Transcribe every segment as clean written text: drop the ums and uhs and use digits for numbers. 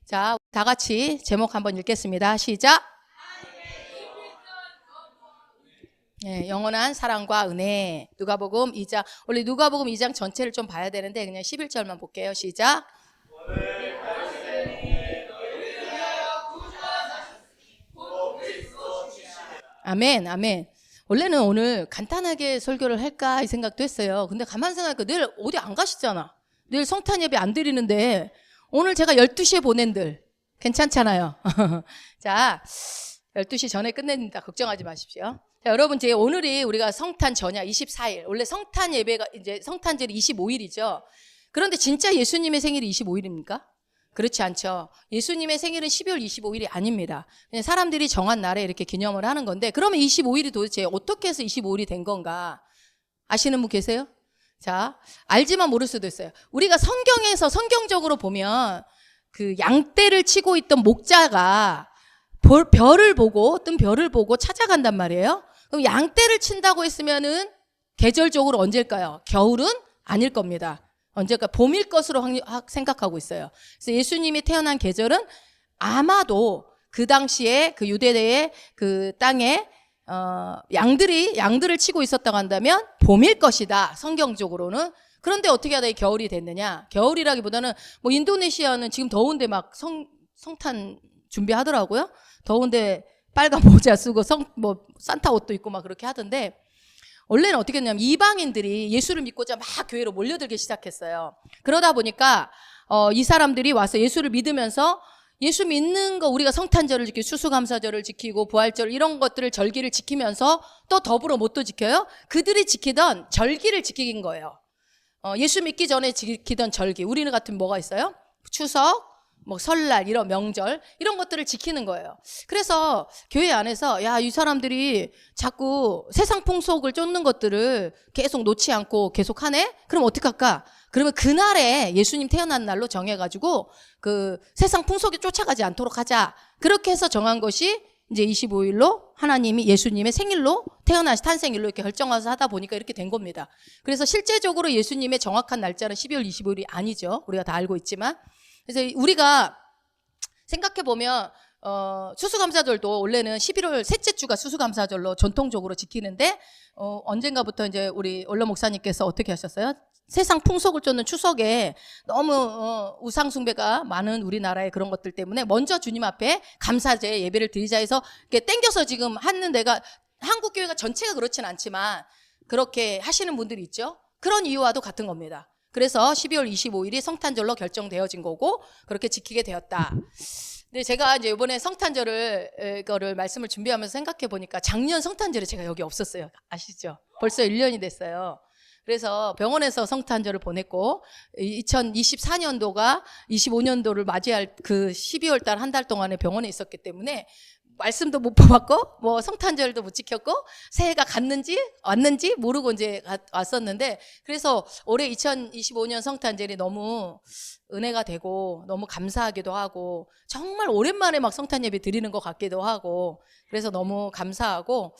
자, 다 같이 제목 한번 읽겠습니다. 시작. 네, 영원한 사랑과 은혜. 누가복음 2장. 원래 누가복음 2장 전체를 좀 봐야 되는데 그냥 11절만 볼게요. 시작. 아멘, 아멘. 원래는 오늘 간단하게 설교를 할까 이 생각도 했어요. 근데 가만 생각하니까 내일 어디 안 가시잖아. 내일 성탄 예배 안 드리는데 오늘 제가 12시에 보낸들 괜찮잖아요. 자, 12시 전에 끝냅니다. 걱정하지 마십시오. 자, 여러분, 이제 오늘이 우리가 성탄 전야 24일. 원래 성탄 예배가 이제 성탄절이 25일이죠. 그런데 진짜 예수님의 생일이 25일입니까? 그렇지 않죠. 예수님의 생일은 12월 25일이 아닙니다. 그냥 사람들이 정한 날에 이렇게 기념을 하는 건데, 그러면 25일이 도대체 어떻게 해서 25일이 된 건가? 아시는 분 계세요? 자, 알지만 모를 수도 있어요. 우리가 성경에서 성경적으로 보면 그 양떼를 치고 있던 목자가 별을 보고, 뜬 별을 보고 찾아간단 말이에요. 그럼 양떼를 친다고 했으면은 계절적으로 언제일까요? 겨울은 아닐 겁니다. 언제까 봄일 것으로 생각하고 있어요. 그래서 예수님이 태어난 계절은 아마도 그 당시에 그 유대의 그 땅에 양들을 치고 있었다고 한다면 봄일 것이다. 성경적으로는. 그런데 어떻게 하다 겨울이 됐느냐? 겨울이라기보다는 뭐 인도네시아는 지금 더운데 막 성탄 준비하더라고요. 더운데 빨간 모자 쓰고 뭐 산타 옷도 입고 막 그렇게 하던데, 원래는 어떻게 했냐면 이방인들이 예수를 믿고자 막 교회로 몰려들기 시작했어요. 그러다 보니까 이 사람들이 와서 예수를 믿으면서 예수 믿는 거, 우리가 성탄절을 지키고 추수감사절을 지키고 부활절 이런 것들을 절기를 지키면서 또 더불어 뭣도 지켜요? 그들이 지키던 절기를 지키는 거예요. 예수 믿기 전에 지키던 절기, 우리는 같은 뭐가 있어요? 추석, 뭐 설날, 이런 명절 이런 것들을 지키는 거예요. 그래서 교회 안에서 야, 이 사람들이 자꾸 세상 풍속을 쫓는 것들을 계속 놓지 않고 계속 하네? 그럼 어떡할까? 그러면 그날에 예수님 태어난 날로 정해가지고 그 세상 풍속에 쫓아가지 않도록 하자. 그렇게 해서 정한 것이 이제 25일로 하나님이 예수님의 생일로 태어나신 탄생일로 이렇게 결정해서 하다 보니까 이렇게 된 겁니다. 그래서 실제적으로 예수님의 정확한 날짜는 12월 25일이 아니죠. 우리가 다 알고 있지만. 그래서 우리가 생각해보면 추수감사절도 원래는 11월 셋째 주가 추수감사절로 전통적으로 지키는데 언젠가부터 이제 우리 원로 목사님께서 어떻게 하셨어요? 세상 풍속을 쫓는 추석에 너무 우상 숭배가 많은 우리나라의 그런 것들 때문에 먼저 주님 앞에 감사제 예배를 드리자 해서 이렇게 땡겨서 지금 하는 데가, 한국 교회가 전체가 그렇진 않지만 그렇게 하시는 분들이 있죠. 그런 이유와도 같은 겁니다. 그래서 12월 25일이 성탄절로 결정되어진 거고 그렇게 지키게 되었다. 근데 제가 이제 이번에 성탄절을 이거를 말씀을 준비하면서 생각해 보니까 작년 성탄절에 제가 여기 없었어요. 아시죠? 벌써 1년이 됐어요. 그래서 병원에서 성탄절을 보냈고 2024년도가 25년도를 맞이할 그 12월 달 한 달 동안에 병원에 있었기 때문에 말씀도 못 뽑았고 뭐 성탄절도 못 지켰고 새해가 갔는지 왔는지 모르고 이제 왔었는데, 그래서 올해 2025년 성탄절이 너무 은혜가 되고 너무 감사하기도 하고 정말 오랜만에 막 성탄 예배 드리는 것 같기도 하고 그래서 너무 감사하고,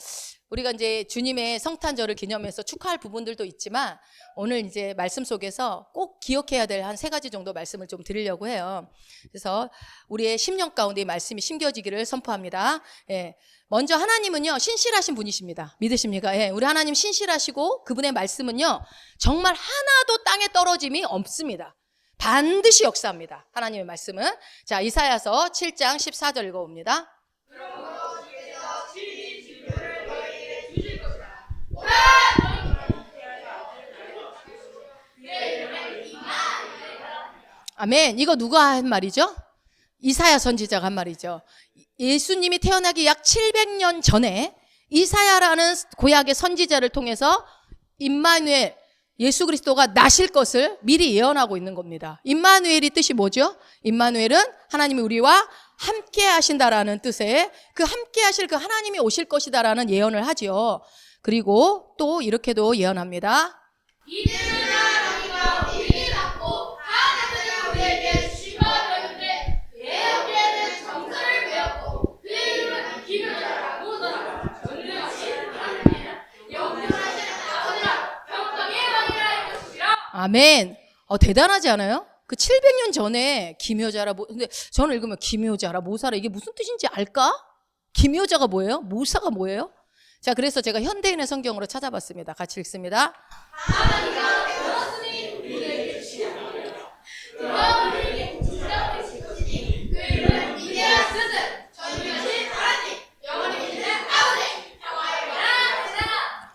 우리가 이제 주님의 성탄절을 기념해서 축하할 부분들도 있지만 오늘 이제 말씀 속에서 꼭 기억해야 될 한 3가지 정도 말씀을 좀 드리려고 해요. 그래서 우리의 심령 가운데 이 말씀이 심겨지기를 선포합니다. 예. 먼저 하나님은요, 신실하신 분이십니다. 믿으십니까? 예. 우리 하나님 신실하시고 그분의 말씀은요, 정말 하나도 땅에 떨어짐이 없습니다. 반드시 역사합니다. 하나님의 말씀은. 자, 이사야서 7장 14절 읽어봅니다. 아멘. 이거 누가 한 말이죠? 이사야 선지자가 한 말이죠. 예수님이 태어나기 약 700년 전에 이사야라는 고약의 선지자를 통해서 임마누엘, 예수 그리스도가 나실 것을 미리 예언하고 있는 겁니다. 임마누엘이 뜻이 뭐죠? 임마누엘은 하나님이 우리와 함께 하신다라는 뜻의 그 함께 하실 그 하나님이 오실 것이다라는 예언을 하죠. 그리고 또 이렇게도 예언합니다. 아멘. 대단하지 않아요? 그 700년 전에 김효자라 근데 저는 읽으면 김효자라 모사라 이게 무슨 뜻인지 알까? 김효자가 뭐예요? 모사가 뭐예요? 자, 그래서 제가 현대인의 성경으로 찾아봤습니다. 같이 읽습니다.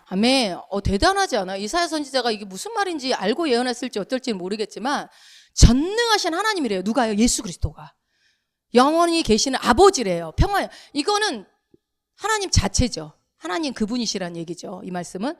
아멘. 대단하지 않아요? 이사야 선지자가 이게 무슨 말인지 알고 예언했을지 어떨지는 모르겠지만 전능하신 하나님이래요. 누가요? 예수 그리스도가. 영원히 계시는 아버지래요. 평화. 이거는 하나님 자체죠. 하나님 그분이시란 얘기죠. 이 말씀은.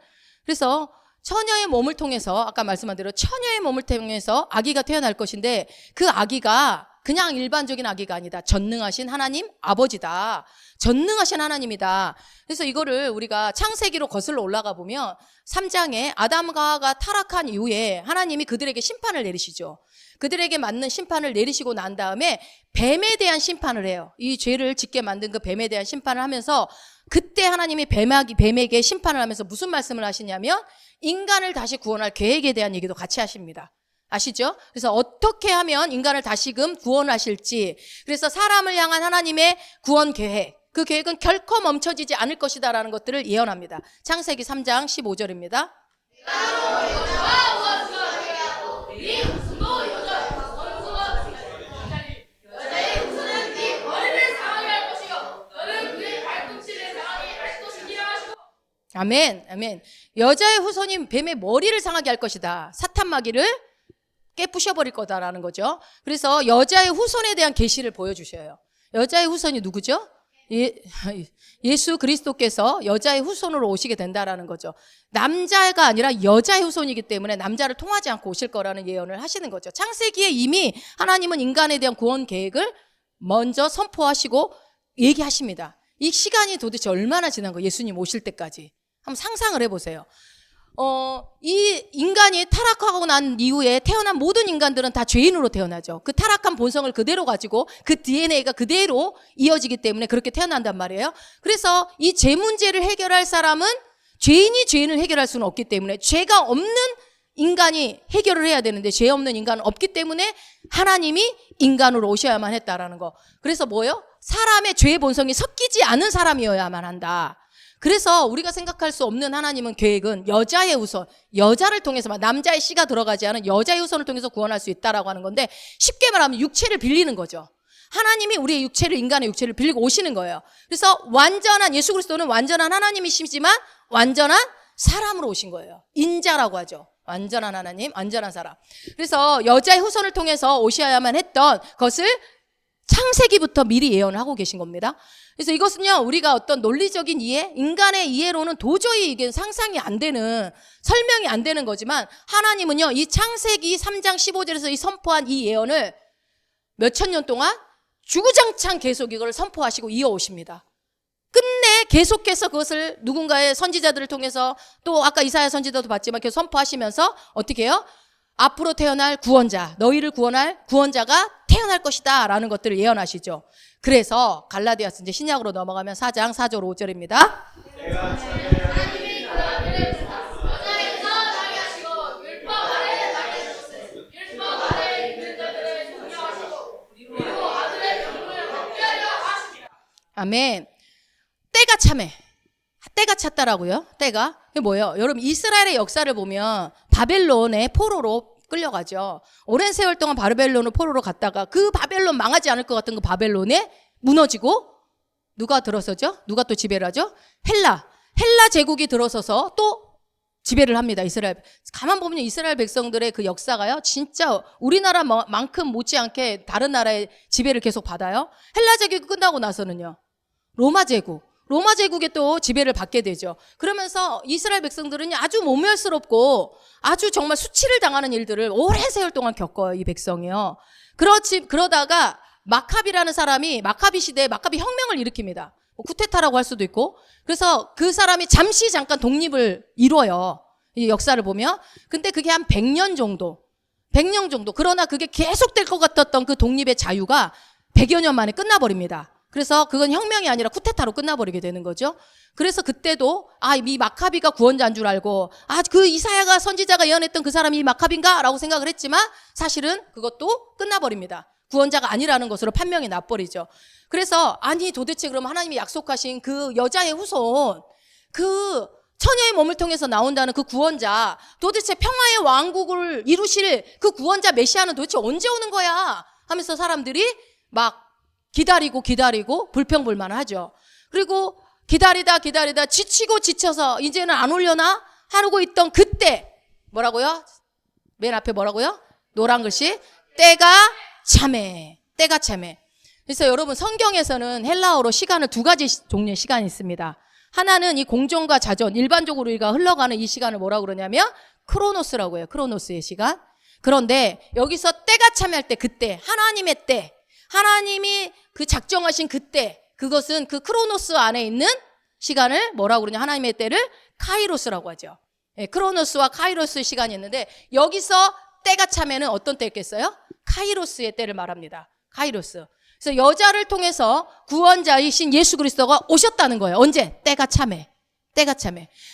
그래서 처녀의 몸을 통해서 아까 말씀한 대로 처녀의 몸을 통해서 아기가 태어날 것인데 그 아기가 그냥 일반적인 아기가 아니다. 전능하신 하나님 아버지다. 전능하신 하나님이다. 그래서 이거를 우리가 창세기로 거슬러 올라가 보면 3장에 아담과 하와가 타락한 이후에 하나님이 그들에게 심판을 내리시죠. 그들에게 맞는 심판을 내리시고 난 다음에 뱀에 대한 심판을 해요. 이 죄를 짓게 만든 그 뱀에 대한 심판을 하면서 그때 하나님이 뱀에게 심판을 하면서 무슨 말씀을 하시냐면 인간을 다시 구원할 계획에 대한 얘기도 같이 하십니다. 아시죠? 그래서 어떻게 하면 인간을 다시금 구원하실지, 그래서 사람을 향한 하나님의 구원 계획, 그 계획은 결코 멈춰지지 않을 것이다라는 것들을 예언합니다. 창세기 3장 15절입니다. 아멘, 아멘. 여자의 후손이 뱀의 머리를 상하게 할 것이다. 사탄 마귀를 깨부셔버릴 거다라는 거죠. 그래서 여자의 후손에 대한 계시를 보여주셔요. 여자의 후손이 누구죠? 예수 그리스도께서 여자의 후손으로 오시게 된다라는 거죠. 남자가 아니라 여자의 후손이기 때문에 남자를 통하지 않고 오실 거라는 예언을 하시는 거죠. 창세기에 이미 하나님은 인간에 대한 구원 계획을 먼저 선포하시고 얘기하십니다. 이 시간이 도대체 얼마나 지난 거예요? 예수님 오실 때까지. 한번 상상을 해보세요. 이 인간이 타락하고 난 이후에 태어난 모든 인간들은 다 죄인으로 태어나죠. 그 타락한 본성을 그대로 가지고 그 DNA가 그대로 이어지기 때문에 그렇게 태어난단 말이에요. 그래서 이 죄 문제를 해결할 사람은 죄인이 죄인을 해결할 수는 없기 때문에 죄가 없는 인간이 해결을 해야 되는데 죄 없는 인간은 없기 때문에 하나님이 인간으로 오셔야만 했다라는 거. 그래서 뭐예요? 사람의 죄의 본성이 섞이지 않은 사람이어야만 한다. 그래서 우리가 생각할 수 없는 하나님은 계획은 여자의 후손, 여자를 통해서만, 남자의 씨가 들어가지 않은 여자의 후손을 통해서 구원할 수 있다라고 하는 건데, 쉽게 말하면 육체를 빌리는 거죠. 하나님이 우리의 육체를, 인간의 육체를 빌리고 오시는 거예요. 그래서 완전한, 예수 그리스도는 완전한 하나님이시지만 완전한 사람으로 오신 거예요. 인자라고 하죠. 완전한 하나님, 완전한 사람. 그래서 여자의 후손을 통해서 오셔야만 했던 것을 창세기부터 미리 예언을 하고 계신 겁니다. 그래서 이것은요, 우리가 어떤 논리적인 이해, 인간의 이해로는 도저히 이게 상상이 안 되는, 설명이 안 되는 거지만, 하나님은요, 이 창세기 3장 15절에서 이 선포한 이 예언을 몇천 년 동안 주구장창 계속 이걸 선포하시고 이어오십니다. 끝내 계속해서 그것을 누군가의 선지자들을 통해서, 또 아까 이사야 선지자도 봤지만 계속 선포하시면서 어떻게 해요? 앞으로 태어날 구원자, 너희를 구원할 구원자가 태어날 것이다 라는 것들을 예언하시죠. 그래서 갈라디아서 이제 신약으로 넘어가면 4장 4절 5절입니다. 아멘. 때가 참해. 때가 찼다라고요. 때가. 그게 뭐예요? 여러분, 이스라엘의 역사를 보면 바벨론의 포로로 끌려가죠. 오랜 세월 동안 바벨론을 포로로 갔다가 그 바벨론 망하지 않을 것 같은 그 바벨론에 무너지고 누가 들어서죠? 누가 또 지배를 하죠? 헬라 제국이 들어서서 또 지배를 합니다. 이스라엘. 가만 보면 이스라엘 백성들의 그 역사가요, 진짜 우리나라만큼 못지않게 다른 나라의 지배를 계속 받아요. 헬라 제국이 끝나고 나서는요, 로마 제국에 또 지배를 받게 되죠. 그러면서 이스라엘 백성들은 아주 모멸스럽고 아주 정말 수치를 당하는 일들을 오랜 세월 동안 겪어요, 이 백성이요. 그러다가 마카비라는 사람이 마카비 시대에 마카비 혁명을 일으킵니다. 쿠데타라고 할 수도 있고. 그래서 그 사람이 잠깐 독립을 이뤄요. 이 역사를 보면. 근데 그게 한 100년 정도. 그러나 그게 계속될 것 같았던 그 독립의 자유가 100여 년 만에 끝나버립니다. 그래서 그건 혁명이 아니라 쿠데타로 끝나버리게 되는 거죠. 그래서 그때도 이 마카비가 구원자인 줄 알고 그 이사야가 선지자가 예언했던 그 사람이 이 마카비인가? 라고 생각을 했지만 사실은 그것도 끝나버립니다. 구원자가 아니라는 것으로 판명이 나버리죠. 그래서 도대체 그럼 하나님이 약속하신 그 여자의 후손, 그 처녀의 몸을 통해서 나온다는 그 구원자, 도대체 평화의 왕국을 이루실 그 구원자 메시아는 도대체 언제 오는 거야? 하면서 사람들이 막 기다리고 불평불만하죠. 그리고 기다리다 지치고 지쳐서 이제는 안 오려나 하고 있던 그때 뭐라고요? 맨 앞에 뭐라고요? 노란 글씨 때가 참해. 그래서 여러분 성경에서는 헬라어로 시간을 두 가지 종류의 시간이 있습니다. 하나는 이 공존과 자존, 일반적으로 우리가 흘러가는 이 시간을 뭐라고 그러냐면 크로노스라고 해요. 크로노스의 시간. 그런데 여기서 때가 참여할 때, 그때 하나님의 때, 하나님이 그 작정하신 그때, 그것은 그 크로노스 안에 있는 시간을 뭐라고 그러냐, 하나님의 때를 카이로스라고 하죠. 크로노스와 카이로스의 시간이 있는데 여기서 때가 참여는 어떤 때겠어요? 카이로스의 때를 말합니다. 카이로스. 그래서 여자를 통해서 구원자이신 예수 그리스도가 오셨다는 거예요. 언제? 때가 참해.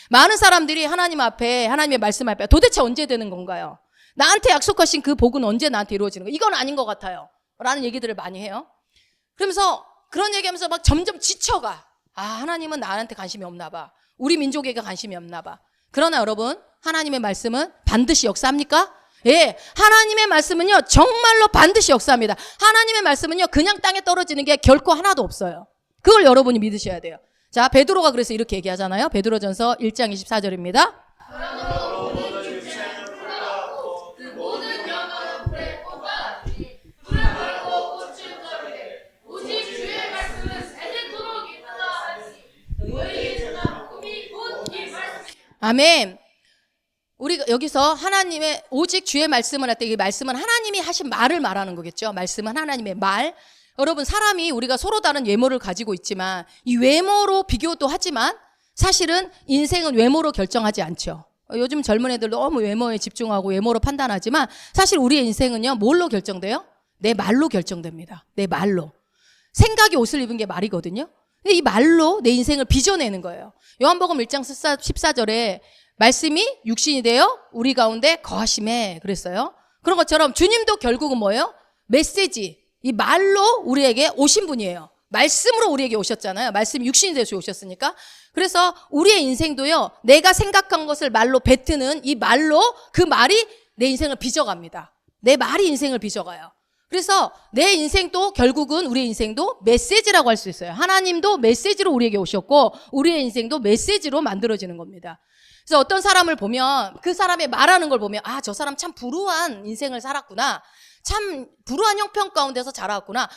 많은 사람들이 하나님 앞에, 하나님의 말씀 앞에 도대체 언제 되는 건가요? 나한테 약속하신 그 복은 언제 나한테 이루어지는 거예요? 이건 아닌 것 같아요. 라는 얘기들을 많이 해요. 그러면서 그런 얘기하면서 막 점점 지쳐가. 하나님은 나한테 관심이 없나 봐. 우리 민족에게 관심이 없나 봐. 그러나 여러분, 하나님의 말씀은 반드시 역사합니까? 예, 하나님의 말씀은요 정말로 반드시 역사합니다. 하나님의 말씀은요 그냥 땅에 떨어지는 게 결코 하나도 없어요. 그걸 여러분이 믿으셔야 돼요. 자, 베드로가 그래서 이렇게 얘기하잖아요. 베드로전서 1장 24절입니다. 아멘. 우리가 여기서 하나님의 오직 주의 말씀을 할 때 이 말씀은 하나님이 하신 말을 말하는 거겠죠. 말씀은 하나님의 말. 여러분, 사람이 우리가 서로 다른 외모를 가지고 있지만 이 외모로 비교도 하지만 사실은 인생은 외모로 결정하지 않죠. 요즘 젊은 애들 너무 외모에 집중하고 외모로 판단하지만 사실 우리의 인생은요 뭘로 결정돼요? 내 말로 결정됩니다. 내 말로. 생각이 옷을 입은 게 말이거든요. 근데 이 말로 내 인생을 빚어내는 거예요. 요한복음 1장 14절에 말씀이 육신이 되어 우리 가운데 거하심에 그랬어요. 그런 것처럼 주님도 결국은 뭐예요? 메시지, 이 말로 우리에게 오신 분이에요. 말씀으로 우리에게 오셨잖아요. 말씀이 육신이 되어서 오셨으니까. 그래서 우리의 인생도요, 내가 생각한 것을 말로 뱉는 이 말로 그 말이 내 인생을 빚어갑니다. 내 말이 인생을 빚어가요. 그래서 내 인생도 결국은 우리의 인생도 메시지라고 할 수 있어요. 하나님도 메시지로 우리에게 오셨고 우리의 인생도 메시지로 만들어지는 겁니다. 그래서 어떤 사람을 보면 그 사람의 말하는 걸 보면 저 사람 참 불우한 인생을 살았구나. 참 불우한 형편 가운데서 자라왔구나.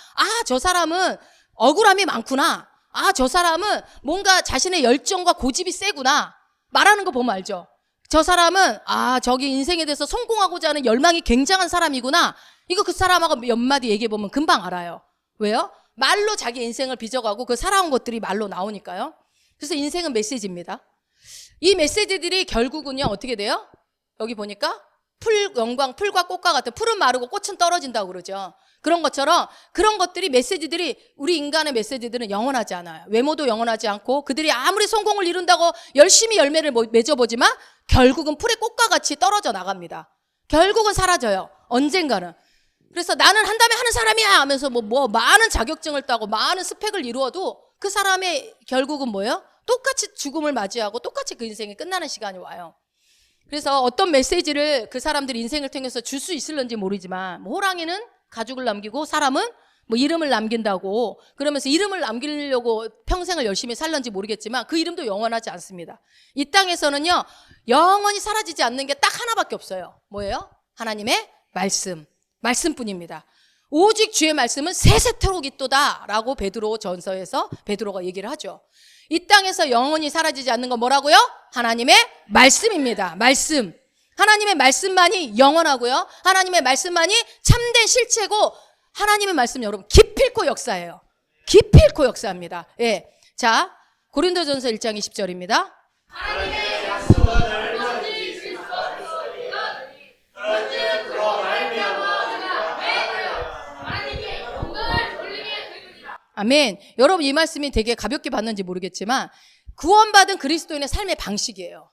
저 사람은 억울함이 많구나. 저 사람은 뭔가 자신의 열정과 고집이 세구나. 말하는 거 보면 알죠. 저 사람은 저기 인생에 대해서 성공하고자 하는 열망이 굉장한 사람이구나. 이거 그 사람하고 몇 마디 얘기해 보면 금방 알아요. 왜요? 말로 자기 인생을 빚어가고 그 살아온 것들이 말로 나오니까요. 그래서 인생은 메시지입니다. 이 메시지들이 결국은요 어떻게 돼요? 여기 보니까 영광 풀과 꽃과 같은, 풀은 마르고 꽃은 떨어진다고 그러죠. 그런 것처럼 그런 것들이, 메시지들이, 우리 인간의 메시지들은 영원하지 않아요. 외모도 영원하지 않고 그들이 아무리 성공을 이룬다고 열심히 열매를 맺어보지만 결국은 풀의 꽃과 같이 떨어져 나갑니다. 결국은 사라져요. 언젠가는. 그래서 나는 한다면 하는 사람이야 하면서 뭐 많은 자격증을 따고 많은 스펙을 이루어도 그 사람의 결국은 뭐예요? 똑같이 죽음을 맞이하고 똑같이 그 인생이 끝나는 시간이 와요. 그래서 어떤 메시지를 그 사람들이 인생을 통해서 줄 수 있을런지 모르지만 호랑이는 가죽을 남기고 사람은 이름을 남긴다고 그러면서 이름을 남기려고 평생을 열심히 살는지 모르겠지만 그 이름도 영원하지 않습니다. 이 땅에서는요 영원히 사라지지 않는 게 딱 하나밖에 없어요. 뭐예요? 하나님의 말씀뿐입니다. 오직 주의 말씀은 세세토록 있도다 라고 베드로 전서에서 베드로가 얘기를 하죠. 이 땅에서 영원히 사라지지 않는 건 뭐라고요? 하나님의 말씀입니다. 말씀. 하나님의 말씀만이 영원하고요. 하나님의 말씀만이 참된 실체고 하나님의 말씀 여러분 기필코 역사예요. 기필코 역사합니다. 예. 자, 고린도전서 1장 20절입니다. 하나님의 약속은 얼마든지 줄 수 없으리니 그런즉 그로 말미암아 우리가 매일하여 하나님께 영광을 돌리게 되리라. 아멘. 여러분 이 말씀이 되게 가볍게 받는지 모르겠지만 구원받은 그리스도인의 삶의 방식이에요.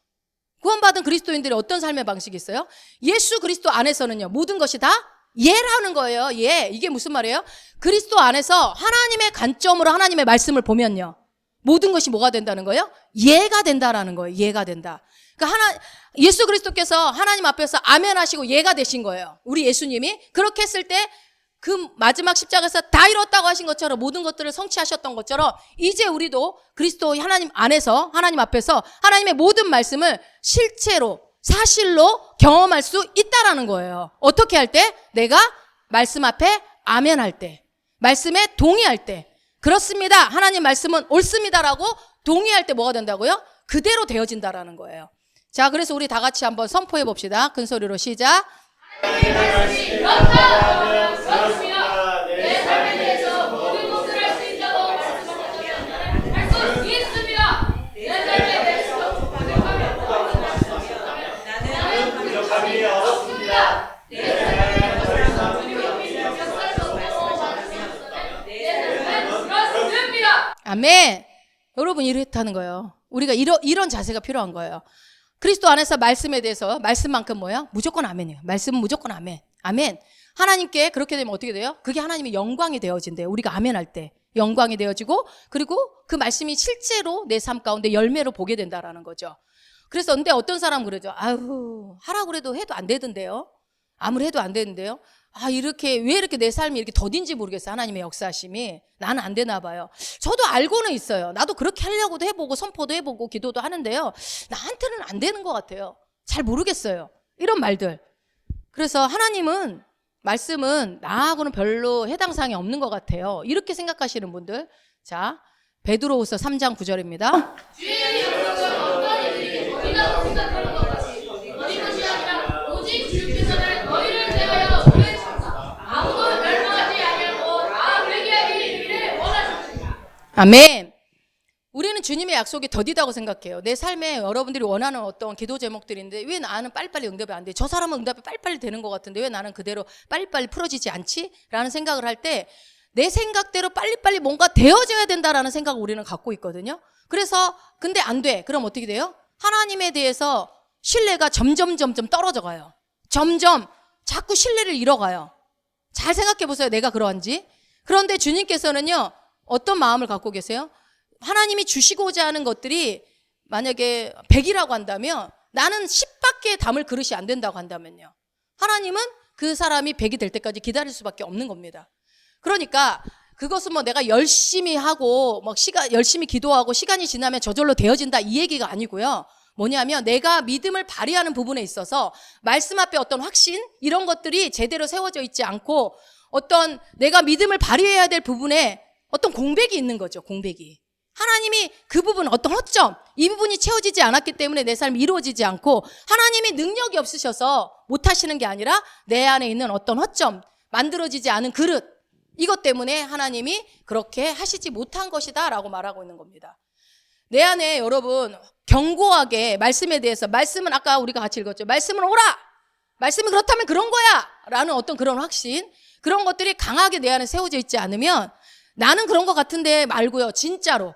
구원받은 그리스도인들이 어떤 삶의 방식이 있어요? 예수 그리스도 안에서는요, 모든 것이 다 예라는 거예요. 예. 이게 무슨 말이에요? 그리스도 안에서 하나님의 관점으로 하나님의 말씀을 보면요, 모든 것이 뭐가 된다는 거예요? 예가 된다라는 거예요. 예가 된다. 그러니까 예수 그리스도께서 하나님 앞에서 아멘 하시고 예가 되신 거예요. 우리 예수님이 그렇게 했을 때 그 마지막 십자가에서 다 이뤘다고 하신 것처럼 모든 것들을 성취하셨던 것처럼 이제 우리도 그리스도 하나님 안에서 하나님 앞에서 하나님의 모든 말씀을 실체로 사실로 경험할 수 있다라는 거예요. 어떻게 할 때? 내가 말씀 앞에 아멘 할 때, 말씀에 동의할 때, 그렇습니다, 하나님 말씀은 옳습니다라고 동의할 때 뭐가 된다고요? 그대로 되어진다라는 거예요. 자, 그래서 우리 다 같이 한번 선포해 봅시다. 큰 소리로 시작. 하나님의 말씀이 그렇다, 그렇습니다. 내 삶에 대해서 모든 것을 할 수 있다고 말씀하셨다면 할 수 있습니다. 내 삶에 대해서 부족함이 없다고 말씀하셨다면 나는 부족함이 없습니다. 내 삶에 대해서 주님이 역사할 수 없다고 말씀하셨다면 내 삶은 그렇습니다. 아멘. 여러분 이렇다는 거예요. 우리가 이런 자세가 필요한 거예요. 그리스도 안에서 말씀에 대해서 말씀만큼 뭐예요? 무조건 아멘이에요. 말씀은 무조건 아멘. 아멘. 하나님께 그렇게 되면 어떻게 돼요? 그게 하나님의 영광이 되어진대요. 우리가 아멘 할 때 영광이 되어지고, 그리고 그 말씀이 실제로 내 삶 가운데 열매로 보게 된다라는 거죠. 그래서 근데 어떤 사람은 그러죠. 아유, 하라고 그래도 해도 안 되던데요. 아무리 해도 안 되는데요. 아, 이렇게 왜 이렇게 내 삶이 이렇게 더딘지 모르겠어요. 하나님의 역사하심이. 나는 안 되나 봐요. 저도 알고는 있어요. 나도 그렇게 하려고도 해보고 선포도 해보고 기도도 하는데요, 나한테는 안 되는 것 같아요. 잘 모르겠어요. 이런 말들. 그래서 하나님은 말씀은 나하고는 별로 해당 사항이 없는 것 같아요. 이렇게 생각하시는 분들, 자, 베드로후서 3장 9절입니다. 주의 약속은 어떤 이들이 어디라고 생각하는 것 같이 어디 것이 아니라 오직 주께서는 너희를 대하여 보내주사 아무도 멸망하지 아니하고 다 되게 하기를 원하셨습니다. 아멘. 우리는 주님의 약속이 더디다고 생각해요. 내 삶에 여러분들이 원하는 어떤 기도 제목들인데 왜 나는 빨리빨리 응답이 안 돼? 저 사람은 응답이 빨리빨리 되는 것 같은데 왜 나는 그대로 빨리빨리 풀어지지 않지? 라는 생각을 할 때 내 생각대로 빨리빨리 뭔가 되어져야 된다라는 생각을 우리는 갖고 있거든요. 그래서 근데 안 돼. 그럼 어떻게 돼요? 하나님에 대해서 신뢰가 점점 떨어져 가요. 점점 자꾸 신뢰를 잃어가요. 잘 생각해 보세요. 내가 그러한지. 그런데 주님께서는요, 어떤 마음을 갖고 계세요? 하나님이 주시고자 하는 것들이 만약에 100이라고 한다면 나는 10밖에 담을 그릇이 안 된다고 한다면요, 하나님은 그 사람이 100이 될 때까지 기다릴 수밖에 없는 겁니다. 그러니까 그것은 뭐 내가 열심히 하고 막 열심히 기도하고 시간이 지나면 저절로 되어진다 이 얘기가 아니고요. 뭐냐면 내가 믿음을 발휘하는 부분에 있어서 말씀 앞에 어떤 확신 이런 것들이 제대로 세워져 있지 않고 어떤 내가 믿음을 발휘해야 될 부분에 어떤 공백이 있는 거죠. 공백이. 하나님이 그 부분 어떤 허점 이 부분이 채워지지 않았기 때문에 내 삶이 이루어지지 않고 하나님이 능력이 없으셔서 못하시는 게 아니라 내 안에 있는 어떤 허점 만들어지지 않은 그릇 이것 때문에 하나님이 그렇게 하시지 못한 것이다 라고 말하고 있는 겁니다. 내 안에 여러분 견고하게 말씀에 대해서 말씀은 아까 우리가 같이 읽었죠. 말씀은 오라. 말씀이 그렇다면 그런 거야 라는 어떤 그런 확신 그런 것들이 강하게 내 안에 세워져 있지 않으면 나는 그런 것 같은데 말고요. 진짜로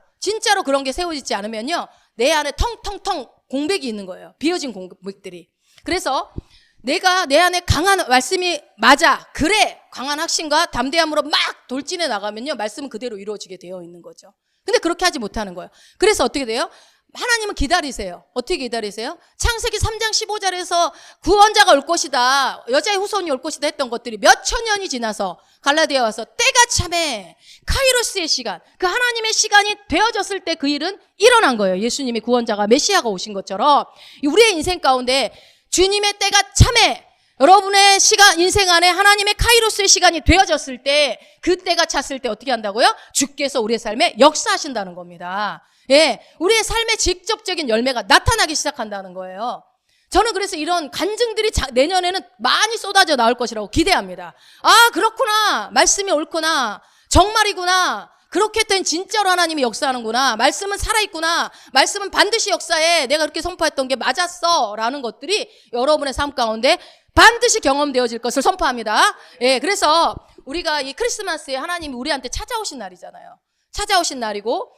그런 게 세워지지 않으면요. 내 안에 텅텅텅 공백이 있는 거예요. 비어진 공백들이. 그래서 내가 내 안에 강한 말씀이 맞아. 그래. 강한 확신과 담대함으로 막 돌진해 나가면요. 말씀은 그대로 이루어지게 되어 있는 거죠. 근데 그렇게 하지 못하는 거예요. 그래서 어떻게 돼요? 하나님은 기다리세요. 어떻게 기다리세요? 창세기 3장 15절에서 구원자가 올 것이다. 여자의 후손이 올 것이다 했던 것들이 몇천 년이 지나서 갈라디아 와서 때가 참에 카이로스의 시간, 그 하나님의 시간이 되어졌을 때 그 일은 일어난 거예요. 예수님이 구원자가 메시아가 오신 것처럼 우리의 인생 가운데 주님의 때가 참에 여러분의 시간 인생 안에 하나님의 카이로스의 시간이 되어졌을 때 그 때가 찼을 때 어떻게 한다고요? 주께서 우리의 삶에 역사하신다는 겁니다. 예, 우리의 삶의 직접적인 열매가 나타나기 시작한다는 거예요. 저는 그래서 이런 간증들이 내년에는 많이 쏟아져 나올 것이라고 기대합니다. 아, 그렇구나. 말씀이 옳구나. 정말이구나. 그렇게 했더니 진짜로 하나님이 역사하는구나. 말씀은 살아있구나. 말씀은 반드시 역사해. 내가 그렇게 선포했던 게 맞았어. 라는 것들이 여러분의 삶 가운데 반드시 경험되어질 것을 선포합니다. 예, 그래서 우리가 이 크리스마스에 하나님이 우리한테 찾아오신 날이잖아요. 찾아오신 날이고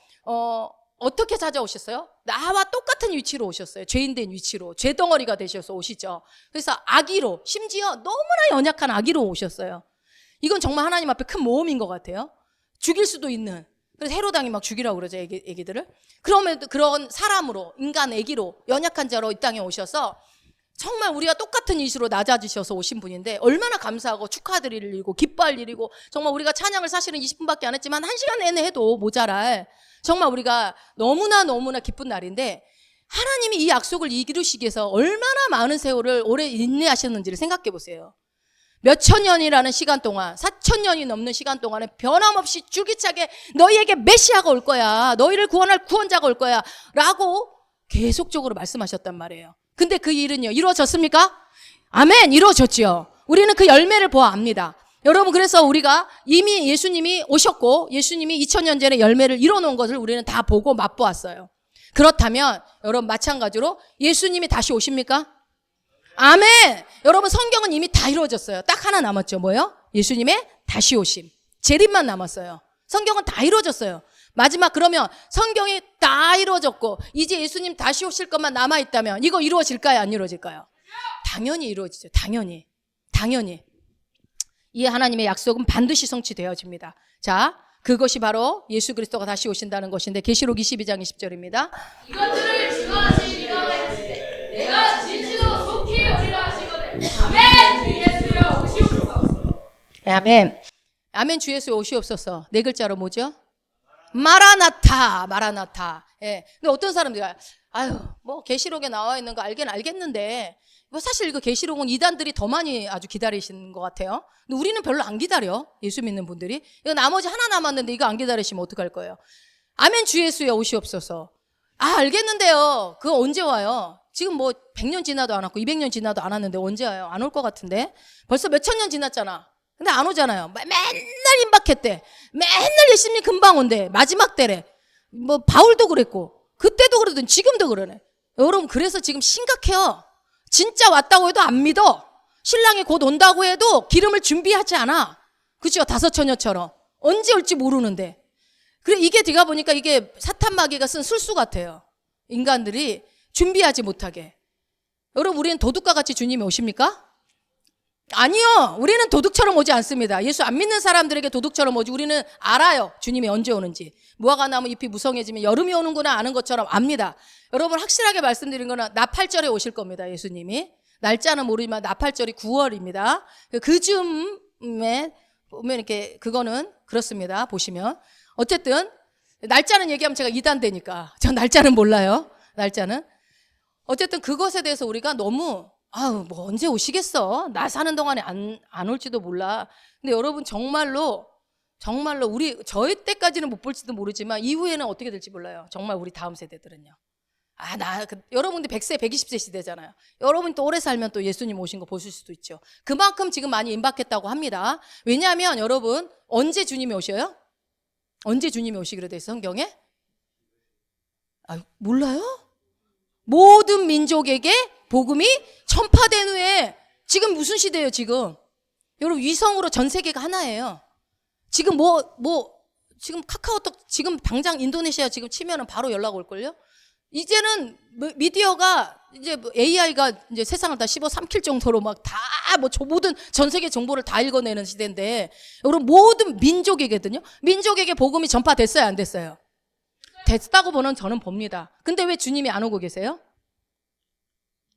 어떻게 찾아오셨어요? 나와 똑같은 위치로 오셨어요. 죄인된 위치로. 죄덩어리가 되셔서 오시죠. 그래서 아기로, 심지어 너무나 연약한 아기로 오셨어요. 이건 정말 하나님 앞에 큰 모험인 것 같아요. 죽일 수도 있는. 그래서 헤로당이 막 죽이라고 그러죠, 애기들을. 그러면 그런 사람으로, 인간 애기로, 연약한 자로 이 땅에 오셔서 정말 우리가 똑같은 이시로 낮아지셔서 오신 분인데 얼마나 감사하고 축하드릴 일이고 기뻐할 일이고, 정말 우리가 찬양을 사실은 20분밖에 안 했지만 1시간 내내 해도 모자랄 정말 우리가 너무나 기쁜 날인데, 하나님이 이 약속을 이루시기 위해서 얼마나 많은 세월을 오래 인내하셨는지를 생각해 보세요. 몇천 년이라는 시간 동안, 4,000년이 넘는 시간 동안에 변함없이 줄기차게 너희에게 메시아가 올 거야, 너희를 구원할 구원자가 올 거야 라고 계속적으로 말씀하셨단 말이에요. 근데 그 일은요, 이루어졌습니까? 아멘, 이루어졌지요. 우리는 그 열매를 보아 압니다. 여러분, 그래서 우리가 이미 예수님이 오셨고 예수님이 2000년 전에 열매를 이뤄놓은 것을 우리는 다 보고 맛보았어요. 그렇다면 여러분, 마찬가지로 예수님이 다시 오십니까? 아멘. 여러분, 성경은 이미 다 이루어졌어요. 딱 하나 남았죠. 뭐요? 예수님의 다시 오심. 재림만 남았어요. 성경은 다 이루어졌어요. 마지막, 그러면 성경이 다 이루어졌고 이제 예수님 다시 오실 것만 남아있다면 이거 이루어질까요? 안 이루어질까요? 당연히 이루어지죠. 당연히. 이 하나님의 약속은 반드시 성취되어집니다. 자, 그것이 바로 예수 그리스도가 다시 오신다는 것인데, 계시록 22장 20절입니다. 이것들을 증언하신 이가 하였으되 내가 진실로 속히 오리라 하시거든. 아멘. 주 예수여 오시옵소서. 아멘. 아멘. 주 예수 오시옵소서. 네 글자로 뭐죠? 마라나타. 예. 근데 어떤 사람들이 뭐 계시록에 나와 있는 거 알긴 알겠는데, 뭐 사실 이거 계시록은 이단들이 더 많이 아주 기다리시는 것 같아요. 근데 우리는 별로 안 기다려. 예수 믿는 분들이. 이거 나머지 하나 남았는데 이거 안 기다리시면 어떡할 거예요? 아멘. 주 예수여 오시옵소서. 알겠는데요. 그거 언제 와요? 지금 뭐 100년 지나도 안 왔고 200년 지나도 안 왔는데 언제 와요? 안 올 것 같은데. 벌써 몇천 년 지났잖아. 근데 안 오잖아요. 맨날 임박했대. 맨날 예수님이 금방 온대. 마지막 때래. 뭐 바울도 그랬고 그때도 그러던 지금도 그러네. 여러분, 그래서 지금 심각해요. 진짜 왔다고 해도 안 믿어. 신랑이 곧 온다고 해도 기름을 준비하지 않아. 그죠? 다섯 처녀처럼. 언제 올지 모르는데. 그래, 이게 제가 보니까 이게 사탄 마귀가 쓴 술수 같아요. 인간들이 준비하지 못하게. 여러분, 우리는 도둑과 같이 주님이 오십니까? 아니요. 우리는 도둑처럼 오지 않습니다. 예수 안 믿는 사람들에게 도둑처럼 오지. 우리는 알아요. 주님이 언제 오는지. 무화과 나무 잎이 무성해지면 여름이 오는구나 아는 것처럼 압니다. 여러분, 확실하게 말씀드린 거는 나팔절에 오실 겁니다. 예수님이. 날짜는 모르지만 나팔절이 9월입니다. 그 즈음에 보면 이렇게 그거는 그렇습니다. 보시면. 어쨌든 날짜는 얘기하면 제가 이단되니까. 전 날짜는 몰라요. 날짜는. 어쨌든 그것에 대해서 우리가 너무 뭐 언제 오시겠어? 나 사는 동안에 안 올지도 몰라. 근데 여러분, 정말로 저희 때까지는 못 볼지도 모르지만 이후에는 어떻게 될지 몰라요. 정말 우리 다음 세대들은요. 여러분들 100세, 120세 시대잖아요. 여러분이 또 오래 살면 또 예수님 오신 거 보실 수도 있죠. 그만큼 지금 많이 임박했다고 합니다. 왜냐하면 여러분, 언제 주님이 오셔요? 언제 주님이 오시기로 돼 있어, 성경에? 몰라요? 모든 민족에게 복음이 전파된 후에. 지금 무슨 시대예요, 지금? 여러분, 위성으로 전 세계가 하나예요. 지금 지금 카카오톡, 지금 당장 인도네시아 지금 치면은 바로 연락 올걸요? 이제는 미디어가 이제 AI가 이제 세상을 다 씹어 삼킬 정도로 막 다 모든 전 세계 정보를 다 읽어내는 시대인데, 여러분, 모든 민족에게든요. 민족에게 복음이 전파됐어요, 안 됐어요? 됐다고 저는 봅니다. 근데 왜 주님이 안 오고 계세요?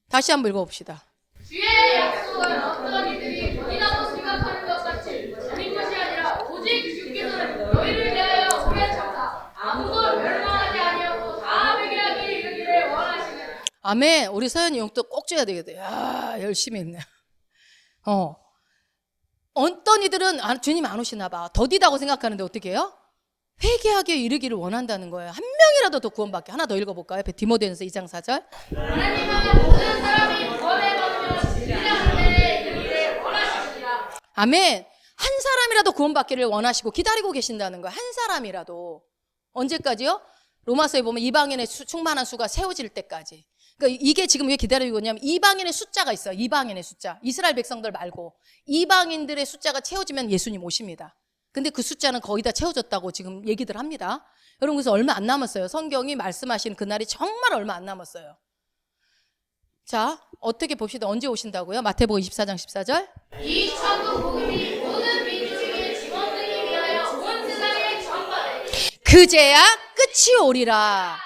다시 한번 읽어봅시다. 주의 약속은 어떤 이들이 본이라고 생각하는 것 같이 아닌 것이 아니라 오직 주께서는 너희를 대하여 오래 참사 아무도 멸망하지 아니하고 다 회개하기에 이르기를 원하시느니라. 아멘. 우리 서연이 용돈 꼭 줘야 되겠다. 열심히 했네. 어떤 이들은 주님 안 오시나 봐. 더디다고 생각하는데 어떻게 해요? 회개하기에 이르기를 원한다는 거예요. 한 명이라도 더 구원받게. 하나 더 읽어볼까요? 디모데전서 2장 4절. 하나님은 모든 사람이 구원에 받으며 진리한 은혜에 이르기를 원하시느니라. 아멘. 한 사람이라도 구원받기를 원하시고 기다리고 계신다는 거예요. 한 사람이라도. 언제까지요? 로마서에 보면 이방인의 충만한 수가 세워질 때까지. 그러니까 이게 지금 왜 기다리고 있냐면 이방인의 숫자가 있어요. 이방인의 숫자. 이스라엘 백성들 말고 이방인들의 숫자가 채워지면 예수님 오십니다. 근데 그 숫자는 거의 다 채워졌다고 지금 얘기들 합니다. 여러분 그래서 얼마 안 남았어요. 성경이 말씀하신 그날이 정말 얼마 안 남았어요. 자, 어떻게 봅시다. 언제 오신다고요? 마태복음 24장 14절. 이 천국 복음이 모든 민족에게 증언되기 위하여 온 세상에 전파되리. 그제야 끝이 오리라.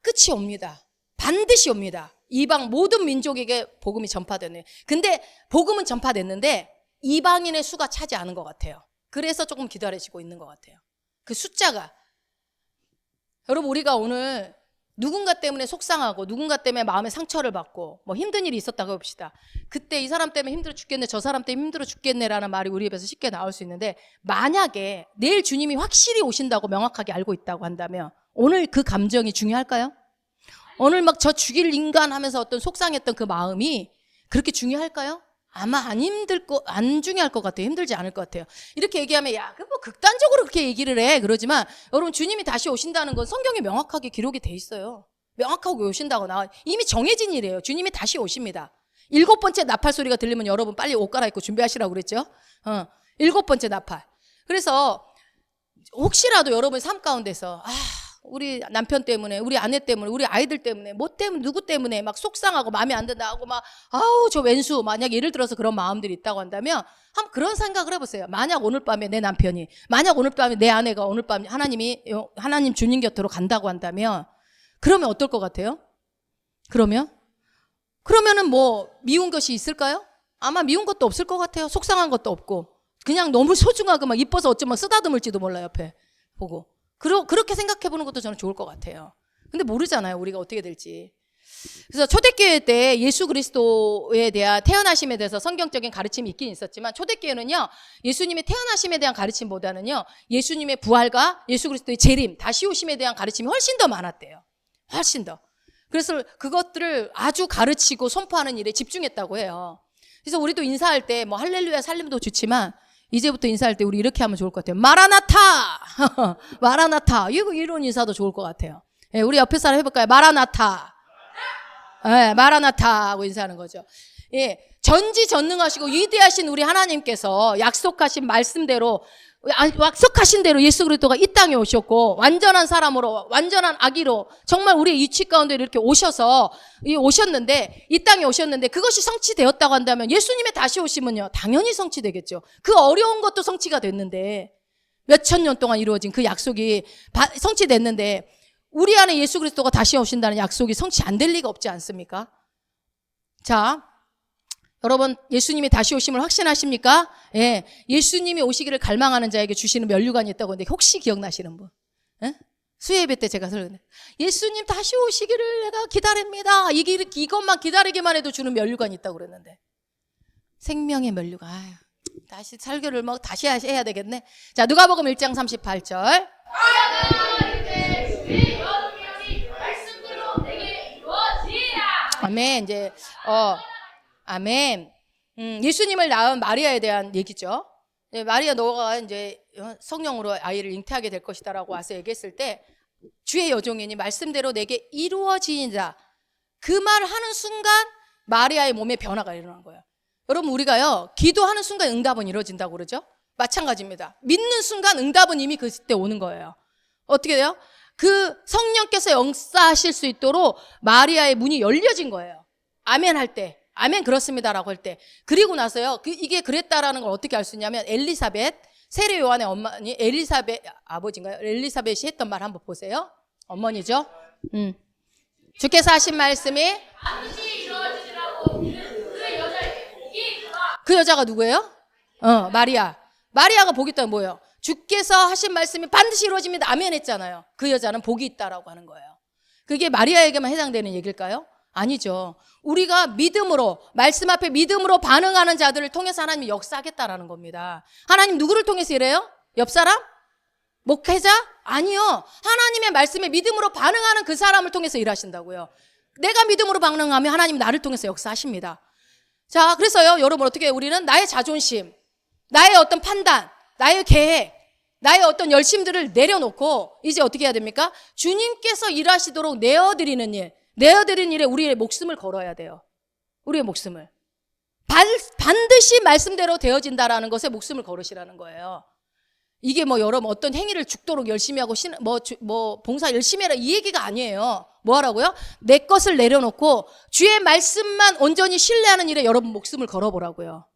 끝이 옵니다. 반드시 옵니다. 이방 모든 민족에게 복음이 전파되네. 근데 복음은 전파됐는데 이방인의 수가 차지 않은 것 같아요. 그래서 조금 기다리시고 있는 것 같아요. 그 숫자가. 여러분 우리가 오늘 누군가 때문에 속상하고 누군가 때문에 마음의 상처를 받고 뭐 힘든 일이 있었다고 해봅시다. 그때 이 사람 때문에 힘들어 죽겠네, 저 사람 때문에 힘들어 죽겠네라는 말이 우리 입에서 쉽게 나올 수 있는데, 만약에 내일 주님이 확실히 오신다고 명확하게 알고 있다고 한다면 오늘 그 감정이 중요할까요? 오늘 막 저 죽일 인간 하면서 어떤 속상했던 그 마음이 그렇게 중요할까요? 아마 안 중요할 것 같아요. 힘들지 않을 것 같아요. 이렇게 얘기하면 야, 그 뭐 극단적으로 그렇게 얘기를 해. 그러지만 여러분 주님이 다시 오신다는 건 성경에 명확하게 기록이 돼 있어요. 명확하게 오신다고 나와. 이미 정해진 일이에요. 주님이 다시 오십니다. 7번째 나팔 소리가 들리면 여러분 빨리 옷 갈아입고 준비하시라고 그랬죠. 7번째 나팔. 그래서 혹시라도 여러분 삶 가운데서 우리 남편 때문에, 우리 아내 때문에, 우리 아이들 때문에, 뭐 때문에, 누구 때문에 막 속상하고 마음에 안 든다 하고 막 저 왼수, 만약 예를 들어서 그런 마음들이 있다고 한다면 한번 그런 생각을 해보세요. 만약 오늘 밤에 내 남편이, 만약 오늘 밤에 내 아내가 오늘 밤에 하나님 주님 곁으로 간다고 한다면 그러면 어떨 것 같아요? 그러면은 뭐 미운 것이 있을까요? 아마 미운 것도 없을 것 같아요. 속상한 것도 없고 그냥 너무 소중하고 막 이뻐서 어쩌면 쓰다듬을지도 몰라요. 옆에 보고. 그렇게 생각해보는 것도 저는 좋을 것 같아요. 근데 모르잖아요. 우리가 어떻게 될지. 그래서 초대교회 때 예수 그리스도에 대한 태어나심에 대해서 성경적인 가르침이 있긴 있었지만 초대교회는요, 예수님의 태어나심에 대한 가르침보다는요, 예수님의 부활과 예수 그리스도의 재림, 다시 오심에 대한 가르침이 훨씬 더 많았대요. 훨씬 더. 그래서 그것들을 아주 가르치고 선포하는 일에 집중했다고 해요. 그래서 우리도 인사할 때 뭐 할렐루야 살림도 좋지만 이제부터 인사할 때 우리 이렇게 하면 좋을 것 같아요. 마라나타! 마라나타. 이런 인사도 좋을 것 같아요. 예, 우리 옆에 사람 해볼까요? 마라나타. 예, 마라나타 하고 인사하는 거죠. 예, 전지전능하시고 위대하신 우리 하나님께서 약속하신 말씀대로, 약속하신 대로 예수 그리스도가 이 땅에 오셨고 완전한 사람으로, 완전한 아기로 정말 우리의 유치 가운데 이렇게 오셨는데, 이 땅에 오셨는데 그것이 성취되었다고 한다면 예수님의 다시 오심은요 당연히 성취되겠죠. 그 어려운 것도 성취가 됐는데, 몇천 년 동안 이루어진 그 약속이 성취됐는데 우리 안에 예수 그리스도가 다시 오신다는 약속이 성취 안 될 리가 없지 않습니까? 자, 여러분 예수님이 다시 오심을 확신하십니까? 예, 예수님이 오시기를 갈망하는 자에게 주시는 면류관이 있다고 했는데 혹시 기억나시는 분? 예? 수요예배 때 제가 설교했는데 예수님 다시 오시기를 내가 기다립니다. 이것만 기다리기만 해도 주는 면류관이 있다고 그랬는데, 생명의 면류관. 다시 설교를 뭐 다시 해야 되겠네. 자, 누가복음 1장 38절. 아멘. 이제 아멘. 예수님을 낳은 마리아에 대한 얘기죠. 마리아 너가 이제 성령으로 아이를 잉태하게 될 것이다라고 와서 얘기했을 때 주의 여종이니 말씀대로 내게 이루어지이다. 그 말을 하는 순간 마리아의 몸에 변화가 일어난 거예요. 여러분 우리가요 기도하는 순간 응답은 이루어진다고 그러죠. 마찬가지입니다. 믿는 순간 응답은 이미 그때 오는 거예요. 어떻게 돼요? 그 성령께서 역사하실 수 있도록 마리아의 문이 열려진 거예요. 아멘 할 때, 아멘 그렇습니다라고 할 때. 그리고 나서요 이게 그랬다라는 걸 어떻게 알 수 있냐면 엘리사벳, 세례 요한의 어머니 엘리사벳, 아버지인가요? 엘리사벳이 했던 말 한번 보세요. 어머니죠. 주께서 하신 말씀이 반드시 이루어지리라고 믿는 그 여자에게 복이 있다. 그 여자가 누구예요? 마리아. 마리아가 복이 있다는 뭐예요? 주께서 하신 말씀이 반드시 이루어집니다. 아멘 했잖아요. 그 여자는 복이 있다라고 하는 거예요. 그게 마리아에게만 해당되는 얘기일까요? 아니죠. 우리가 믿음으로, 말씀 앞에 믿음으로 반응하는 자들을 통해서 하나님이 역사하겠다라는 겁니다. 하나님 누구를 통해서 이래요? 옆 사람? 목회자? 아니요. 하나님의 말씀에 믿음으로 반응하는 그 사람을 통해서 일하신다고요. 내가 믿음으로 반응하면 하나님 나를 통해서 역사하십니다. 자, 그래서요 여러분 어떻게 해요? 우리는 나의 자존심, 나의 어떤 판단, 나의 계획, 나의 어떤 열심들을 내려놓고 이제 어떻게 해야 됩니까? 주님께서 일하시도록 내어드리는 일, 내어드린 일에 우리의 목숨을 걸어야 돼요. 우리의 목숨을. 반드시 말씀대로 되어진다라는 것에 목숨을 걸으시라는 거예요. 이게 뭐 여러분 어떤 행위를 죽도록 열심히 하고 봉사 열심히 해라 이 얘기가 아니에요. 뭐 하라고요? 내 것을 내려놓고 주의 말씀만 온전히 신뢰하는 일에 여러분 목숨을 걸어보라고요.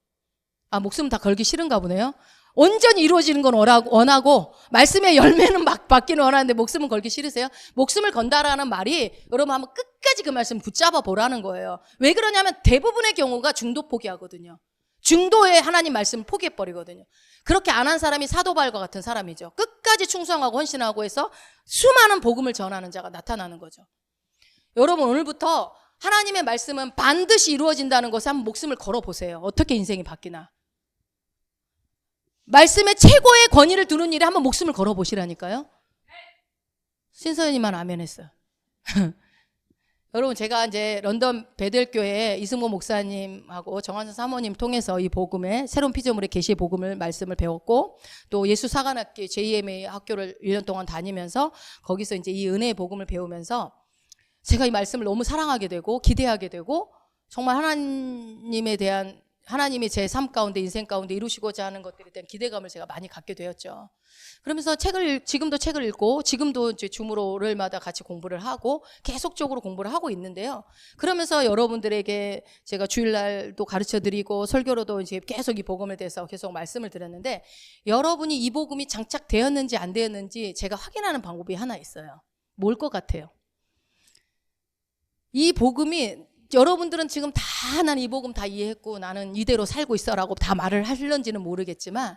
아, 목숨 다 걸기 싫은가 보네요. 온전히 이루어지는 건 원하고 말씀의 열매는 막 받기는 원하는데 목숨은 걸기 싫으세요? 목숨을 건다라는 말이 여러분 한번 끝까지 그 말씀 붙잡아 보라는 거예요. 왜 그러냐면 대부분의 경우가 중도 포기하거든요. 중도에 하나님 말씀을 포기해버리거든요. 그렇게 안 한 사람이 사도 바울과 같은 사람이죠. 끝까지 충성하고 헌신하고 해서 수많은 복음을 전하는 자가 나타나는 거죠. 여러분 오늘부터 하나님의 말씀은 반드시 이루어진다는 것에 한번 목숨을 걸어보세요. 어떻게 인생이 바뀌나. 말씀의 최고의 권위를 두는 일에 한번 목숨을 걸어보시라니까요. 신서연이만 아멘 했어요. 여러분 제가 이제 런던 베델교회 이승모 목사님하고 정한선 사모님 통해서 이 복음의 새로운 피조물의 계시의 복음을 말씀을 배웠고 또 예수 사관학교 JMA 학교를 1년 동안 다니면서 거기서 이제 이 은혜의 복음을 배우면서 제가 이 말씀을 너무 사랑하게 되고 기대하게 되고 정말 하나님이 제 삶 가운데 인생 가운데 이루시고자 하는 것들에 대한 기대감을 제가 많이 갖게 되었죠. 그러면서 지금도 책을 읽고 지금도 이제 주무로를마다 같이 공부를 하고 계속적으로 공부를 하고 있는데요. 그러면서 여러분들에게 제가 주일날도 가르쳐 드리고 설교로도 이제 계속 이 복음에 대해서 계속 말씀을 드렸는데 여러분이 이 복음이 장착되었는지 안 되었는지 제가 확인하는 방법이 하나 있어요. 뭘 것 같아요? 이 복음이 여러분들은 지금 다 나는 이 복음 다 이해했고 나는 이대로 살고 있어라고 다 말을 하실런지는 모르겠지만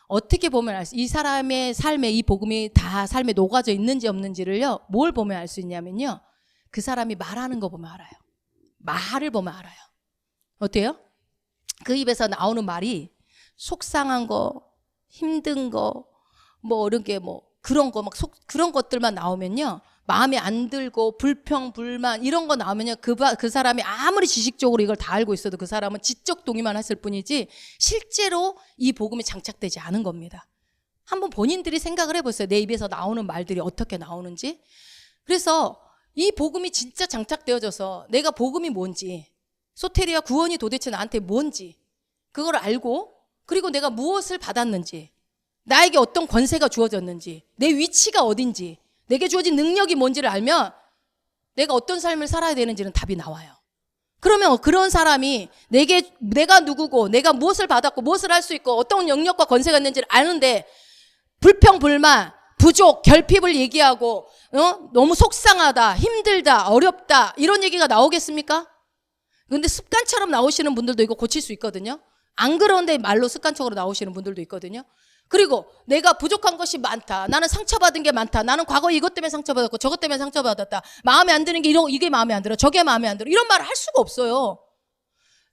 어떻게 보면 이 사람의 삶에 이 복음이 다 삶에 녹아져 있는지 없는지를요. 뭘 보면 알 수 있냐면요. 그 사람이 말하는 거 보면 알아요. 말을 보면 알아요. 어때요? 그 입에서 나오는 말이 속상한 거, 힘든 거, 뭐 이런 게 뭐 그런 거 막 그런 것들만 나오면요. 마음에 안 들고 불평, 불만 이런 거 나오면요. 그 사람이 아무리 지식적으로 이걸 다 알고 있어도 그 사람은 지적 동의만 했을 뿐이지 실제로 이 복음이 장착되지 않은 겁니다. 한번 본인들이 생각을 해보세요. 내 입에서 나오는 말들이 어떻게 나오는지. 그래서 이 복음이 진짜 장착되어져서 내가 복음이 뭔지 소테리아 구원이 도대체 나한테 뭔지 그걸 알고 그리고 내가 무엇을 받았는지 나에게 어떤 권세가 주어졌는지 내 위치가 어딘지 내게 주어진 능력이 뭔지를 알면 내가 어떤 삶을 살아야 되는지는 답이 나와요. 그러면 그런 사람이 내가 누구고 내가 무엇을 받았고 무엇을 할 수 있고 어떤 영역과 권세가 있는지를 아는데 불평, 불만, 부족, 결핍을 얘기하고 너무 속상하다, 힘들다, 어렵다 이런 얘기가 나오겠습니까? 그런데 습관처럼 나오시는 분들도 이거 고칠 수 있거든요. 안 그런데 말로 습관적으로 나오시는 분들도 있거든요. 그리고 내가 부족한 것이 많다. 나는 상처받은 게 많다. 나는 과거에 이것 때문에 상처받았고 저것 때문에 상처받았다. 마음에 안 드는 게 이게 마음에 안 들어. 저게 마음에 안 들어. 이런 말을 할 수가 없어요.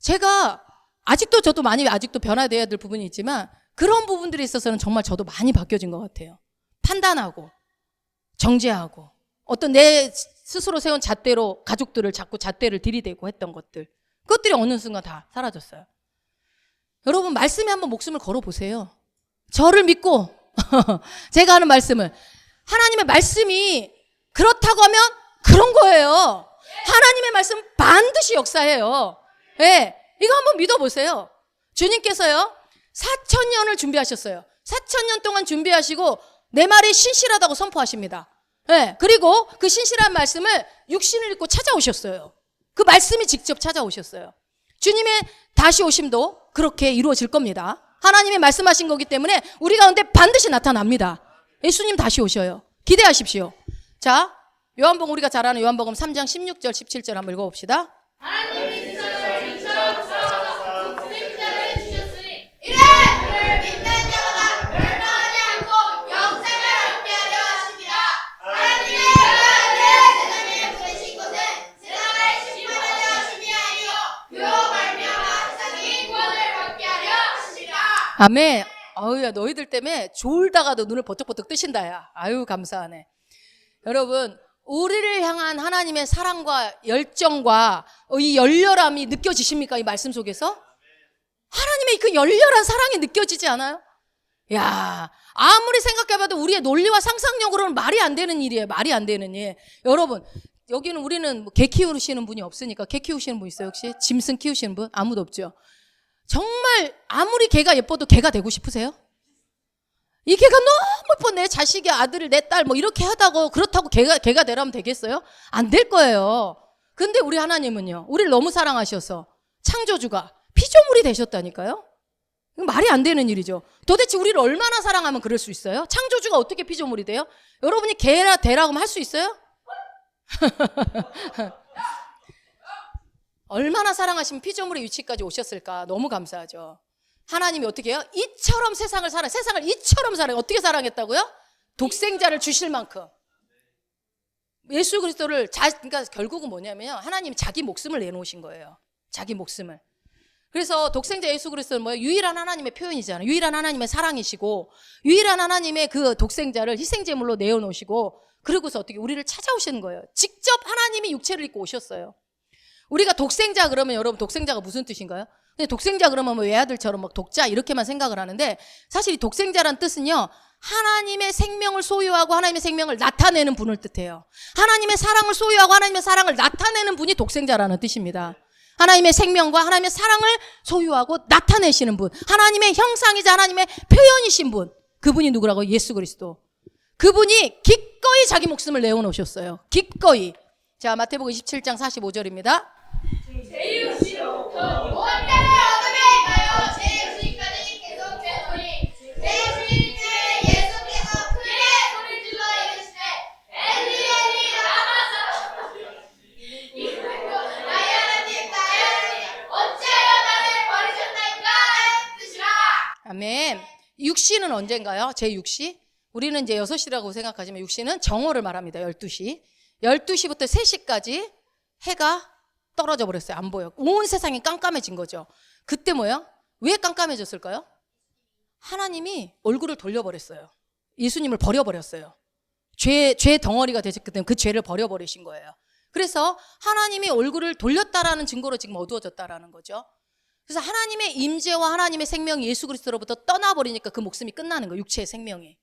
제가 저도 많이 아직도 변화되어야 될 부분이 있지만 그런 부분들에 있어서는 정말 저도 많이 바뀌어진 것 같아요. 판단하고 정죄하고 어떤 내 스스로 세운 잣대로 가족들을 자꾸 잣대를 들이대고 했던 그것들이 어느 순간 다 사라졌어요. 여러분 말씀에 한번 목숨을 걸어보세요. 저를 믿고 제가 하는 말씀을 하나님의 말씀이 그렇다고 하면 그런 거예요. 하나님의 말씀은 반드시 역사해요. 네, 이거 한번 믿어보세요. 주님께서요 4,000년을 준비하셨어요. 4,000년 동안 준비하시고 내 말이 신실하다고 선포하십니다. 네, 그리고 그 신실한 말씀을 육신을 입고 찾아오셨어요. 그 말씀이 직접 찾아오셨어요. 주님의 다시 오심도 그렇게 이루어질 겁니다. 하나님이 말씀하신 거기 때문에 우리 가운데 반드시 나타납니다. 예수님 다시 오셔요. 기대하십시오. 자, 우리가 잘 아는 요한복음 3장 16절 17절 한번 읽어봅시다. 하나님이 지성을 미처 복음의 자를 주셨으니 이래 그를 믿는 자마다 멸망하지 않고 영생을 얻게 하려 하심이라. 하나님의 아들을 세상에 보내신 것은 세상을 심판하려 하심이 아니요 그로 말미암아 세상이 구원을 받게 하려 하심이라. 아멘. 어우야 너희들 때문에 졸다가도 눈을 버쩍버쩍 뜨신다 야. 아유 감사하네. 여러분 우리를 향한 하나님의 사랑과 열정과 이 열렬함이 느껴지십니까? 이 말씀 속에서? 하나님의 그 열렬한 사랑이 느껴지지 않아요? 야, 아무리 생각해봐도 우리의 논리와 상상력으로는 말이 안 되는 일이에요. 말이 안 되는 일. 여러분 여기는 우리는 뭐 개 키우시는 분이 없으니까 개 키우시는 분 있어요 혹시? 짐승 키우시는 분? 아무도 없죠. 정말 아무리 개가 예뻐도 개가 되고 싶으세요? 이 개가 너무 예뻐. 내 자식이 아들 내 딸 뭐 이렇게 하다고 그렇다고 개가 되라면 되겠어요? 안 될 거예요. 근데 우리 하나님은요, 우리를 너무 사랑하셔서 창조주가 피조물이 되셨다니까요. 이거 말이 안 되는 일이죠. 도대체 우리를 얼마나 사랑하면 그럴 수 있어요? 창조주가 어떻게 피조물이 돼요? 여러분이 개나 되라고 하면 할 수 있어요? 얼마나 사랑하시면 피조물의 위치까지 오셨을까. 너무 감사하죠. 하나님이 어떻게 해요? 이처럼 세상을 이처럼 사랑해요. 어떻게 사랑했다고요? 독생자를 주실 만큼. 예수 그리스도를 그러니까 결국은 뭐냐면요, 하나님이 자기 목숨을 내놓으신 거예요. 자기 목숨을. 그래서 독생자 예수 그리스도는 뭐예요? 유일한 하나님의 표현이잖아요. 유일한 하나님의 사랑이시고 유일한 하나님의 그 독생자를 희생제물로 내어놓으시고, 그러고서 어떻게 우리를 찾아오시는 거예요. 직접 하나님이 육체를 입고 오셨어요. 우리가 독생자 그러면 여러분, 독생자가 무슨 뜻인가요? 근데 독생자 그러면 뭐 외아들처럼 막 독자 이렇게만 생각을 하는데, 사실 이 독생자란 뜻은요, 하나님의 생명을 소유하고 하나님의 생명을 나타내는 분을 뜻해요. 하나님의 사랑을 소유하고 하나님의 사랑을 나타내는 분이 독생자라는 뜻입니다. 하나님의 생명과 하나님의 사랑을 소유하고 나타내시는 분, 하나님의 형상이자 하나님의 표현이신 분, 그분이 누구라고? 예수 그리스도. 그분이 기꺼이 자기 목숨을 내어놓으셨어요. 기꺼이. 자, 마태복음 27장 45절입니다. 제6시로부터 온달의 어둠에 가요. 제6시까지 계속 되소니 제6시째 예수께서 크게 소리질러 이르시되 엘리 엘리 라마 sabachthani 나의 하나님 나의 하나님 어찌하여 나를 버리셨나이까 하는 뜻이라. 아멘. 육시는 언젠가요? 제6시? 우리는 이제 6시라고 생각하지만 육시는 정오를 말합니다. 12시. 12시부터 3시까지 해가 떨어져 버렸어요. 안 보여. 온 세상이 깜깜해진 거죠. 그때 뭐예요? 왜 깜깜해졌을까요? 하나님이 얼굴을 돌려버렸어요. 예수님을 버려버렸어요. 죄 덩어리가 되셨기 때문에 그 죄를 버려버리신 거예요. 그래서 하나님이 얼굴을 돌렸다라는 증거로 지금 어두워졌다라는 거죠. 그래서 하나님의 임재와 하나님의 생명이 예수 그리스도로부터 떠나버리니까 그 목숨이 끝나는 거예요. 육체의 생명이.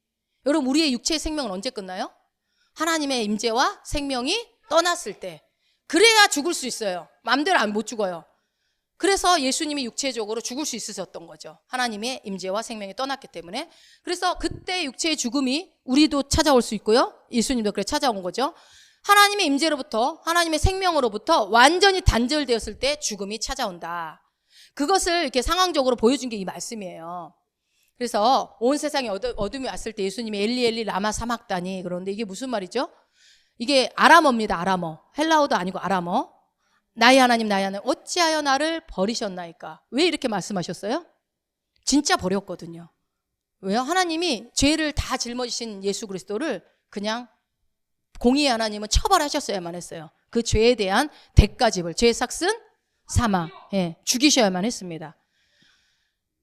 여러분, 우리의 육체의 생명은 언제 끝나요? 하나님의 임재와 생명이 떠났을 때. 그래야 죽을 수 있어요. 마음대로 못 죽어요. 그래서 예수님이 육체적으로 죽을 수 있으셨던 거죠. 하나님의 임재와 생명이 떠났기 때문에. 그래서 그때 육체의 죽음이 우리도 찾아올 수 있고요, 예수님도 그래 찾아온 거죠. 하나님의 임재로부터 하나님의 생명으로부터 완전히 단절되었을 때 죽음이 찾아온다. 그것을 이렇게 상황적으로 보여준 게 이 말씀이에요. 그래서 온 세상에 어둠이 왔을 때 예수님이 엘리 엘리 라마 사막다니, 그런데 이게 무슨 말이죠? 이게 아람어입니다. 아람어. 헬라어도 아니고 아람어. 나의 하나님 나의 하나님 어찌하여 나를 버리셨나이까. 왜 이렇게 말씀하셨어요? 진짜 버렸거든요. 왜요? 하나님이 죄를 다 짊어지신 예수 그리스도를 그냥 공의의 하나님은 처벌하셨어야만 했어요. 그 죄에 대한 대가집을, 죄의 삭슨 사망, 죽이셔야만 했습니다.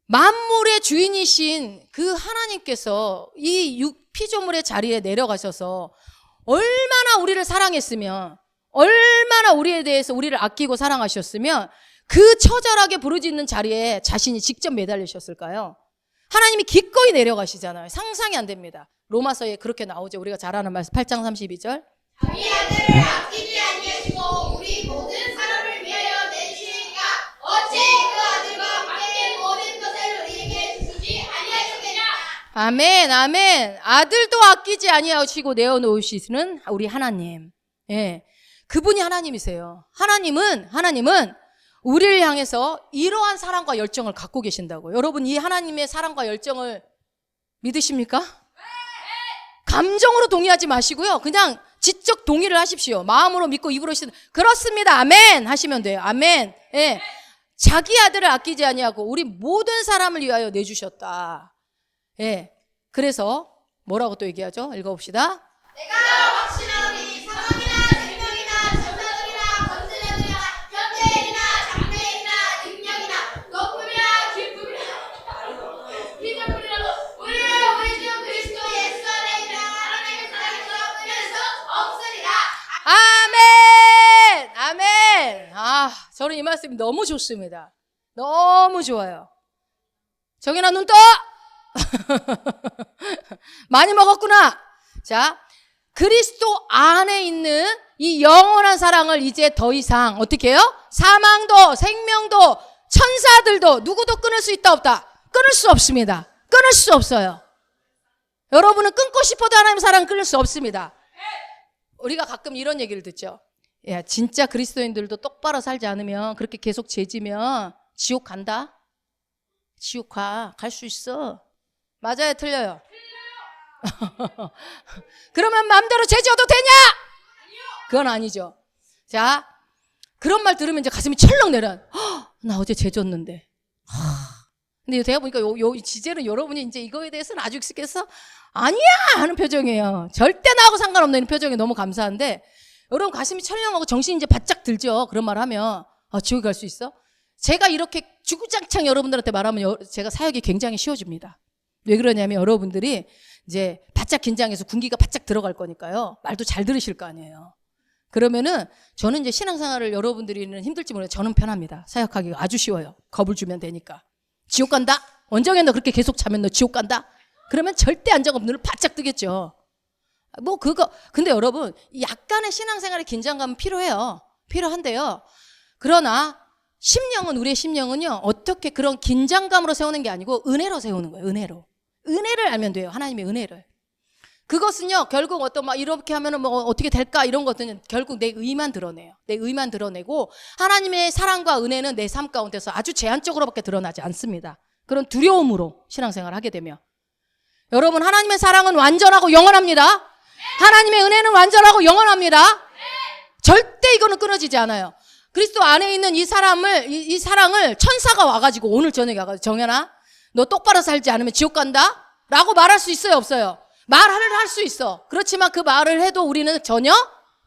만물의 주인이신 그 하나님께서 이 피조물의 자리에 내려가셔서 얼마나 우리를 사랑했으면, 얼마나 우리에 대해서 우리를 아끼고 사랑하셨으면 그 처절하게 부르짖는 자리에 자신이 직접 매달리셨을까요? 하나님이 기꺼이 내려가시잖아요. 상상이 안 됩니다. 로마서에 그렇게 나오죠. 우리가 잘 아는 말씀 8장 32절. 자기 아들을 아끼지 아니하시고 우리 모든 사람을 위하여 내주시니까 어찌 그 아들과 함께 모든 것을 우리에게 주시지 아니하셨느냐. 아멘, 아멘. 아들도 아끼지 아니하시고 내어놓으시는 우리 하나님. 그분이 하나님이세요. 하나님은 우리를 향해서 이러한 사랑과 열정을 갖고 계신다고요. 여러분, 이 하나님의 사랑과 열정을 믿으십니까? 감정으로 동의하지 마시고요. 그냥 지적 동의를 하십시오. 마음으로 믿고 입으로 그렇습니다. 아멘 하시면 돼요. 아멘. 자기 아들을 아끼지 아니하고 우리 모든 사람을 위하여 내주셨다. 그래서 뭐라고 또 얘기하죠? 읽어봅시다. 내가 확신하노니 사망이나 생명이나 천사들이나 권세자들이나 현재일이나 장래일이나 능력이나 높음이나 깊음이나 피조물이라도 우리를 우리 주 그리스도 예수 안에 있는 하나님의 사랑에서 끊을 수 없으리라. 아멘! 아멘! 저는 이 말씀이 너무 좋습니다. 너무 좋아요. 정연아, 눈 떠! 많이 먹었구나. 자, 그리스도 안에 있는 이 영원한 사랑을 이제 더 이상 어떻게 해요? 사망도 생명도 천사들도 누구도 끊을 수 있다 없다? 끊을 수 없습니다. 끊을 수 없어요. 여러분은 끊고 싶어도 하나님의 사랑을 끊을 수 없습니다. 우리가 가끔 이런 얘기를 듣죠. 야, 진짜 그리스도인들도 똑바로 살지 않으면 그렇게 계속 죄지면 지옥 간다? 지옥 갈 수 있어. 맞아요, 틀려요? 그러면 마음대로 죄져도 되냐? 그건 아니죠. 자, 그런 말 들으면 이제 가슴이 철렁 내려. 나 어제 죄졌는데. 근데 제가 보니까 요 지제는 여러분이 이제 이거에 대해서는 아주 익숙해서 아니야 하는 표정이에요. 절대 나하고 상관없는 표정이 너무 감사한데, 여러분 가슴이 철렁하고 정신이 이제 바짝 들죠. 그런 말 하면 지옥에 갈 수 있어? 제가 이렇게 주구장창 여러분들한테 말하면 제가 사역이 굉장히 쉬워집니다. 왜 그러냐면 여러분들이 이제 바짝 긴장해서 군기가 바짝 들어갈 거니까요. 말도 잘 들으실 거 아니에요. 그러면은 저는 이제 신앙생활을 여러분들이는 힘들지 모르겠어요. 저는 편합니다. 사역하기가 아주 쉬워요. 겁을 주면 되니까. 지옥 간다? 원정에 너 그렇게 계속 자면 너 지옥 간다? 그러면 절대 안정 없는 눈을 바짝 뜨겠죠. 근데 여러분, 약간의 신앙생활의 긴장감은 필요해요. 필요한데요. 그러나 심령은, 우리의 심령은요, 어떻게 그런 긴장감으로 세우는 게 아니고 은혜로 세우는 거예요. 은혜로. 은혜를 알면 돼요. 하나님의 은혜를. 그것은요, 결국 이렇게 하면은 어떻게 될까? 이런 것들은 결국 내 의만 드러내요. 내 의만 드러내고, 하나님의 사랑과 은혜는 내 삶 가운데서 아주 제한적으로밖에 드러나지 않습니다. 그런 두려움으로 신앙생활을 하게 되면. 여러분, 하나님의 사랑은 완전하고 영원합니다. 하나님의 은혜는 완전하고 영원합니다. 절대 이거는 끊어지지 않아요. 그리스도 안에 있는 이 사랑을 천사가 와가지고 오늘 저녁에 와가지고 정연아, 너 똑바로 살지 않으면 지옥 간다? 라고 말할 수 있어요, 없어요? 말을 할 수 있어. 그렇지만 그 말을 해도 우리는 전혀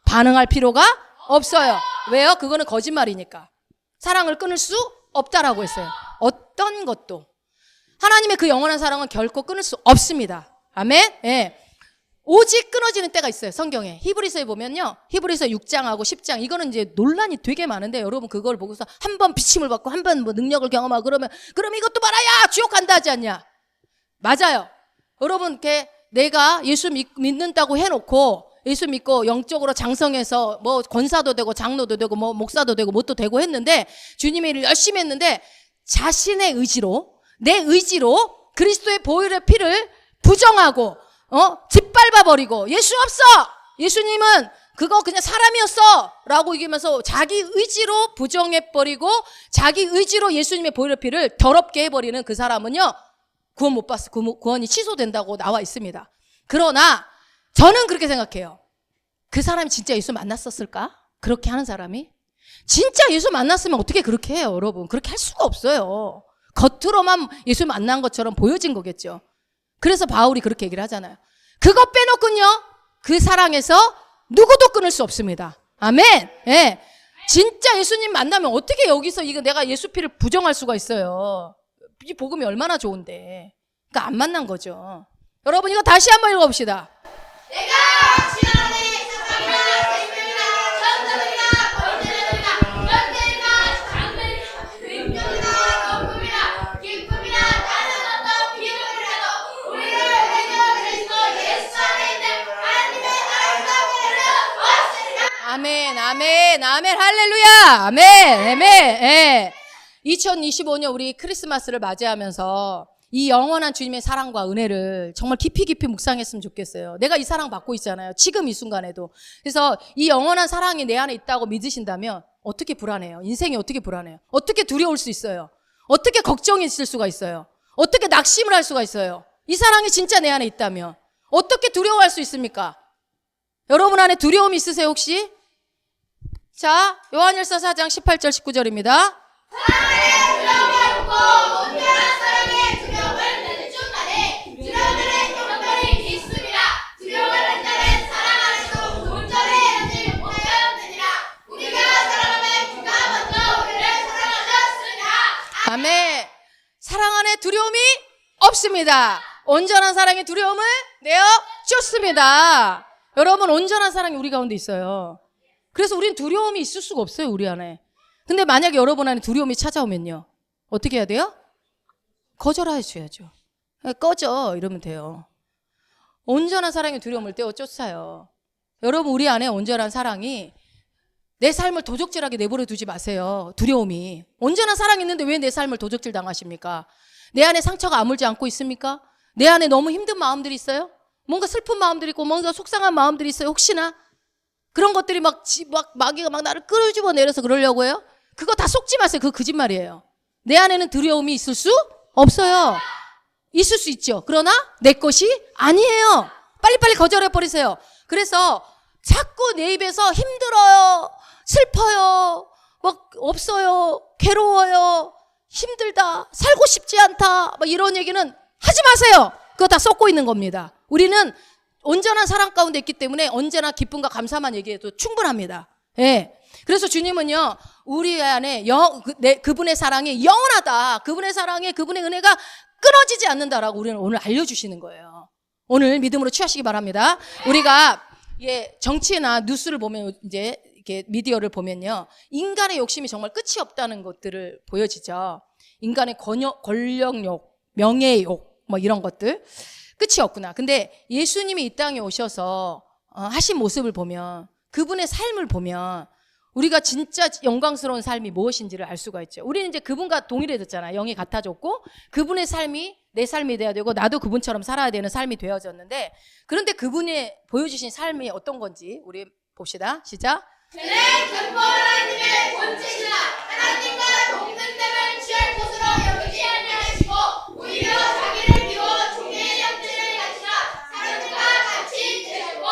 반응할 필요가 없어요. 왜요? 그거는 거짓말이니까. 사랑을 끊을 수 없다라고 했어요. 어떤 것도. 하나님의 그 영원한 사랑은 결코 끊을 수 없습니다. 아멘? 예. 오직 끊어지는 때가 있어요, 성경에. 히브리서에 보면요, 히브리서 6장하고 10장, 이거는 이제 논란이 되게 많은데, 여러분 그걸 보고서 한 번 비침을 받고 한 번 능력을 경험하고 그러면 이것도 말아야 지옥 간다 하지 않냐? 맞아요. 여러분, 내가 예수 믿는다고 해놓고, 예수 믿고 영적으로 장성해서 권사도 되고 장로도 되고 목사도 되고 뭣도 되고 했는데, 주님의 일을 열심히 했는데, 자신의 의지로, 내 의지로 그리스도의 보혈의 피를 부정하고 짓밟아버리고 예수 없어! 예수님은 그거 그냥 사람이었어! 라고 얘기하면서 자기 의지로 부정해버리고 자기 의지로 예수님의 보혈의 피를 더럽게 해버리는 그 사람은요, 구원 못 받았어. 구원이 취소된다고 나와 있습니다. 그러나 저는 그렇게 생각해요. 그 사람이 진짜 예수 만났었을까? 그렇게 하는 사람이? 진짜 예수 만났으면 어떻게 그렇게 해요, 여러분? 그렇게 할 수가 없어요. 겉으로만 예수 만난 것처럼 보여진 거겠죠. 그래서 바울이 그렇게 얘기를 하잖아요. 그거 빼놓고는요, 그 사랑에서 누구도 끊을 수 없습니다. 아멘. 예. 진짜 예수님 만나면 어떻게 여기서 내가 예수 피를 부정할 수가 있어요. 이 복음이 얼마나 좋은데. 그러니까 안 만난 거죠. 여러분, 이거 다시 한번 읽어봅시다. 내가 확신하노니 사랑이나 생명이나 천사들이나 권세자들이나 현대이나 장래이나 능력이나 높음이나 기쁨이나 다른 어떤 비밀이라도 우리를 해결 그리스도 예수 안에 있는 하나님의 아름다운 은혜는 없으리라. 아멘, 아멘, 아멘, 할렐루야, 아멘, 아멘. 예. 2025년 우리 크리스마스를 맞이하면서 이 영원한 주님의 사랑과 은혜를 정말 깊이 묵상했으면 좋겠어요. 내가 이 사랑 받고 있잖아요. 지금 이 순간에도. 그래서 이 영원한 사랑이 내 안에 있다고 믿으신다면 어떻게 불안해요? 인생이 어떻게 불안해요? 어떻게 두려울 수 있어요? 어떻게 걱정이 있을 수가 있어요? 어떻게 낙심을 할 수가 있어요? 이 사랑이 진짜 내 안에 있다면 어떻게 두려워할 수 있습니까? 여러분 안에 두려움이 있으세요, 혹시? 자, 요한일서 4장 18절 19절입니다. 사랑의 두려움을 없고 온전한 사랑의 두려움을 내는 중간에 두려움에는 경건이 있습니다. 두려움을 자는 사랑 안에서 온전히 하지 못하였느니라. 우리가 사랑하면 그가 먼저 우리를 사랑하셨으니라. 아멘. 사랑 안에 두려움이 없습니다. 온전한 사랑의 두려움을 내어 줬습니다. 여러분, 온전한 사랑이 우리 가운데 있어요. 그래서 우리는 두려움이 있을 수가 없어요, 우리 안에. 근데 만약에 여러분 안에 두려움이 찾아오면요, 어떻게 해야 돼요? 거절해 줘야죠. 꺼져 이러면 돼요. 온전한 사랑의 두려움을 떼어 쫓아요. 여러분, 우리 안에 온전한 사랑이 내 삶을 도적질하게 내버려 두지 마세요. 두려움이. 온전한 사랑이 있는데 왜 내 삶을 도적질 당하십니까? 내 안에 상처가 아물지 않고 있습니까? 내 안에 너무 힘든 마음들이 있어요? 뭔가 슬픈 마음들이 있고 뭔가 속상한 마음들이 있어요? 혹시나? 그런 것들이 마귀가 막 나를 끌어집어 내려서 그러려고 해요? 그거 다 속지 마세요. 그거 거짓말이에요. 내 안에는 두려움이 있을 수 없어요. 있을 수 있죠. 그러나 내 것이 아니에요. 빨리빨리 거절해버리세요. 그래서 자꾸 내 입에서 힘들어요, 슬퍼요, 막 없어요, 괴로워요, 힘들다, 살고 싶지 않다, 막 이런 얘기는 하지 마세요. 그거 다 썩고 있는 겁니다. 우리는 온전한 사랑 가운데 있기 때문에 언제나 기쁨과 감사만 얘기해도 충분합니다. 예. 그래서 주님은요, 우리 안에 그분의 사랑이 영원하다. 그분의 사랑에 그분의 은혜가 끊어지지 않는다라고 우리는 오늘 알려주시는 거예요. 오늘 믿음으로 취하시기 바랍니다. 우리가 정치나 뉴스를 보면 이제 이렇게 미디어를 보면요, 인간의 욕심이 정말 끝이 없다는 것들을 보여지죠. 인간의 권력욕, 명예욕, 뭐 이런 것들 끝이 없구나. 근데 예수님이 이 땅에 오셔서 하신 모습을 보면, 그분의 삶을 보면 우리가 진짜 영광스러운 삶이 무엇인지를 알 수가 있죠. 우리는 이제 그분과 동일해졌잖아요. 영이 같아졌고 그분의 삶이 내 삶이 돼야 되고 나도 그분처럼 살아야 되는 삶이 되어졌는데, 그런데 그분이 보여주신 삶이 어떤 건지 우리 봅시다. 시작. 그는 전부 하나님의 본체시나 하나님과 동등됨을 취할 것으로 여기지 아니하시고 오히려 자기를 비워 종의 형체를 가지사 사람과 같이 되셨고,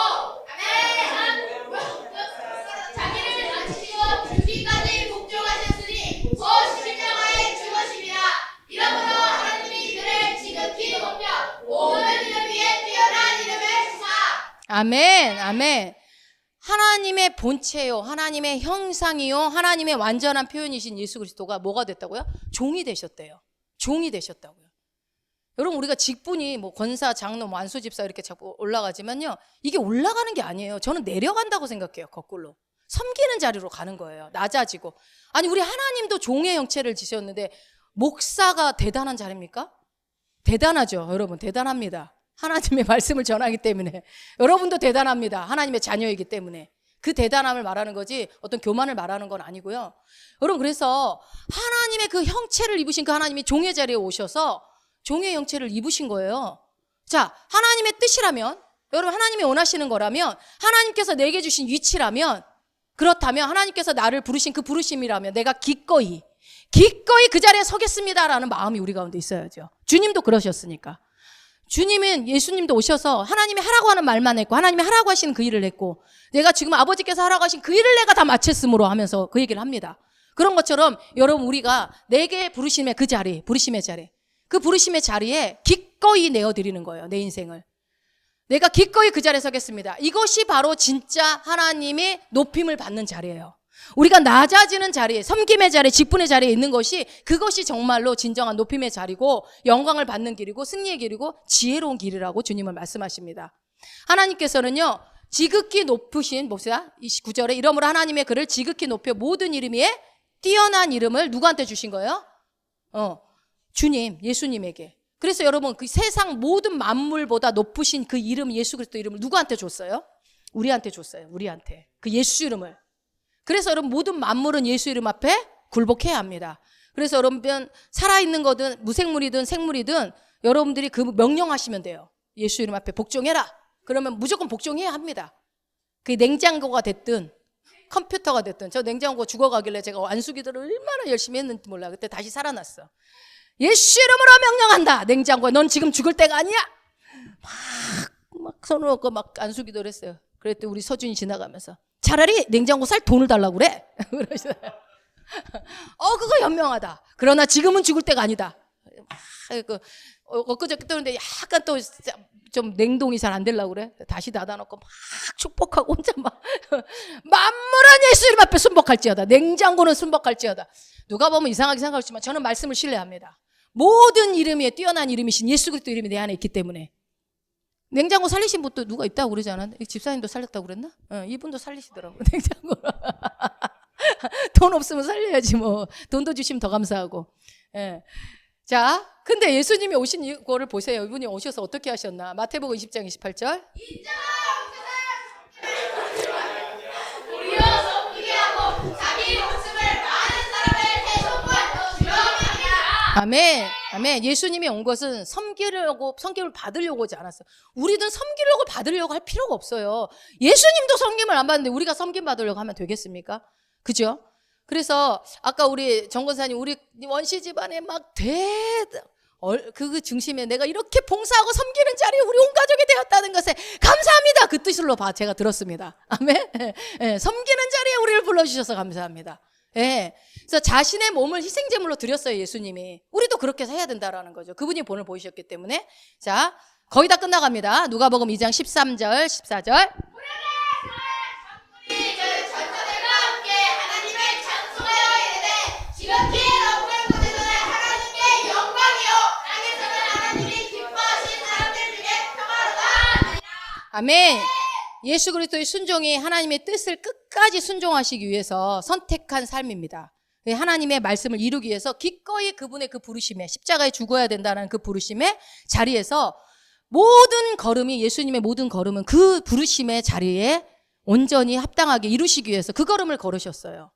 자기를 낮추시고 죽기까지 복종하셨으니 곧 십자가에 죽으심이라. 이러므로 하나님이 그를 지극히 높여 모든 이름 위에 뛰어난 이름을 주사. 아멘, 아멘. 하나님의 본체요, 하나님의 형상이요, 하나님의 완전한 표현이신 예수 그리스도가 뭐가 됐다고요? 종이 되셨대요. 종이 되셨다고요. 여러분, 우리가 직분이 뭐 권사, 장로, 뭐 안수집사 이렇게 자꾸 올라가지만요, 이게 올라가는 게 아니에요. 저는 내려간다고 생각해요. 거꾸로 섬기는 자리로 가는 거예요. 낮아지고. 아니, 우리 하나님도 종의 형체를 지셨는데 목사가 대단한 자리입니까? 대단하죠. 여러분, 대단합니다. 하나님의 말씀을 전하기 때문에. 여러분도 대단합니다. 하나님의 자녀이기 때문에. 그 대단함을 말하는 거지 어떤 교만을 말하는 건 아니고요. 여러분, 그래서 하나님의 그 형체를 입으신 그 하나님이 종의 자리에 오셔서 종의 형체를 입으신 거예요. 자, 하나님의 뜻이라면, 여러분, 하나님이 원하시는 거라면, 하나님께서 내게 주신 위치라면, 그렇다면 하나님께서 나를 부르신 그 부르심이라면 내가 기꺼이 그 자리에 서겠습니다라는 마음이 우리 가운데 있어야죠. 주님도 그러셨으니까. 주님은, 예수님도 오셔서 하나님이 하라고 하는 말만 했고 하나님이 하라고 하시는 그 일을 했고, 내가 지금 아버지께서 하라고 하신 그 일을 내가 다 마쳤으므로 하면서 그 얘기를 합니다. 그런 것처럼 여러분, 우리가 내게 부르심의 그 자리, 부르심의 자리, 그 부르심의 자리에 기꺼이 내어드리는 거예요. 내 인생을 내가 기꺼이 그 자리에 서겠습니다. 이것이 바로 진짜 하나님의 높임을 받는 자리예요. 우리가 낮아지는 자리에, 섬김의 자리에, 직분의 자리에 있는 것이, 그것이 정말로 진정한 높임의 자리고 영광을 받는 길이고 승리의 길이고 지혜로운 길이라고 주님은 말씀하십니다. 하나님께서는요, 지극히 높으신, 봅시다, 29절에 이러므로 하나님의 그를 지극히 높여 모든 이름 위에 뛰어난 이름을 누구한테 주신 거예요? 주님, 예수님에게. 그래서 여러분, 그 세상 모든 만물보다 높으신 그 이름, 예수 그리스도 이름을 누구한테 줬어요? 우리한테 줬어요. 우리한테. 그 예수 이름을. 그래서 여러분, 모든 만물은 예수 이름 앞에 굴복해야 합니다. 그래서 여러분, 살아있는 거든 무생물이든 생물이든 여러분들이 그 명령하시면 돼요. 예수 이름 앞에 복종해라. 그러면 무조건 복종해야 합니다. 그게 냉장고가 됐든 컴퓨터가 됐든. 저 냉장고 죽어가길래 제가 안수기도를 얼마나 열심히 했는지 몰라. 그때 다시 살아났어. 예수 이름으로 명령한다. 냉장고에 넌 지금 죽을 때가 아니야. 막 손을 얹고 막 안수기도를 했어요. 그랬더니 우리 서준이 지나가면서 차라리 냉장고 살 돈을 달라고 그래. 그러시더라고요. 그거 현명하다. 그러나 지금은 죽을 때가 아니다. 엊그저께 떠는데 약간 또 좀 냉동이 잘 안 되려고 그래. 다시 닫아놓고 막 축복하고 혼자 막 만물은 예수 이름 앞에 순복할지어다. 냉장고는 순복할지어다. 누가 보면 이상하게 생각하지만 저는 말씀을 신뢰합니다. 모든 이름 위에 뛰어난 이름이신 예수 그리스도 이름이 내 안에 있기 때문에. 냉장고 살리신 분도 누가 있다고 그러지 않았나? 집사님도 살렸다고 그랬나? 이분도 살리시더라고. 냉장고. 돈 없으면 살려야지 뭐. 돈도 주시면 더 감사하고. 자, 근데 예수님이 오신 이거를 보세요. 이분이 오셔서 어떻게 하셨나? 마태복음 20장 28절. 인자가 오셔서 아멘. 아멘. 예수님이 온 것은 섬김을 받으려고 오지 않았어요. 우리는 섬기려고 받으려고 할 필요가 없어요. 예수님도 섬김을 안 받는데 우리가 섬김 받으려고 하면 되겠습니까? 그죠? 그래서 아까 우리 정권사님 우리 원시 집안에 막 그 중심에 내가 이렇게 봉사하고 섬기는 자리에 우리 온 가족이 되었다는 것에 감사합니다. 그 뜻으로 제가 들었습니다. 아멘. 예, 섬기는 자리에 우리를 불러주셔서 감사합니다. 예. 그래서 자신의 몸을 희생제물로 드렸어요, 예수님이. 우리도 그렇게 해야 된다라는 거죠. 그분이 본을 보이셨기 때문에. 자, 거의 다 끝나갑니다. 누가복음 2장 13절, 14절. 아멘. 예수 그리스도의 순종이 하나님의 뜻을 끝까지 순종하시기 위해서 선택한 삶입니다. 하나님의 말씀을 이루기 위해서 기꺼이 그분의 그 부르심에 십자가에 죽어야 된다는 그 부르심의 자리에서 모든 걸음이 예수님의 모든 걸음은 그 부르심의 자리에 온전히 합당하게 이루시기 위해서 그 걸음을 걸으셨어요.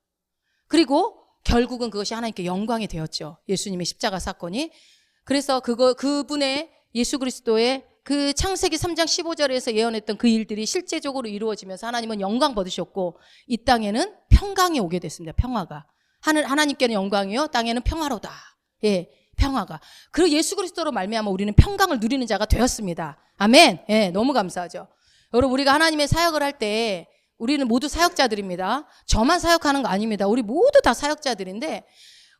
그리고 결국은 그것이 하나님께 영광이 되었죠. 예수님의 십자가 사건이. 그래서 그분의 예수 그리스도의 그 창세기 3장 15절에서 예언했던 그 일들이 실제적으로 이루어지면서 하나님은 영광 받으셨고 이 땅에는 평강이 오게 됐습니다. 평화가. 하나님께는 영광이요 땅에는 평화로다. 예, 평화가. 그리고 예수 그리스도로 말미암아 우리는 평강을 누리는 자가 되었습니다. 아멘. 예, 너무 감사하죠. 여러분 우리가 하나님의 사역을 할 때 우리는 모두 사역자들입니다. 저만 사역하는 거 아닙니다. 우리 모두 다 사역자들인데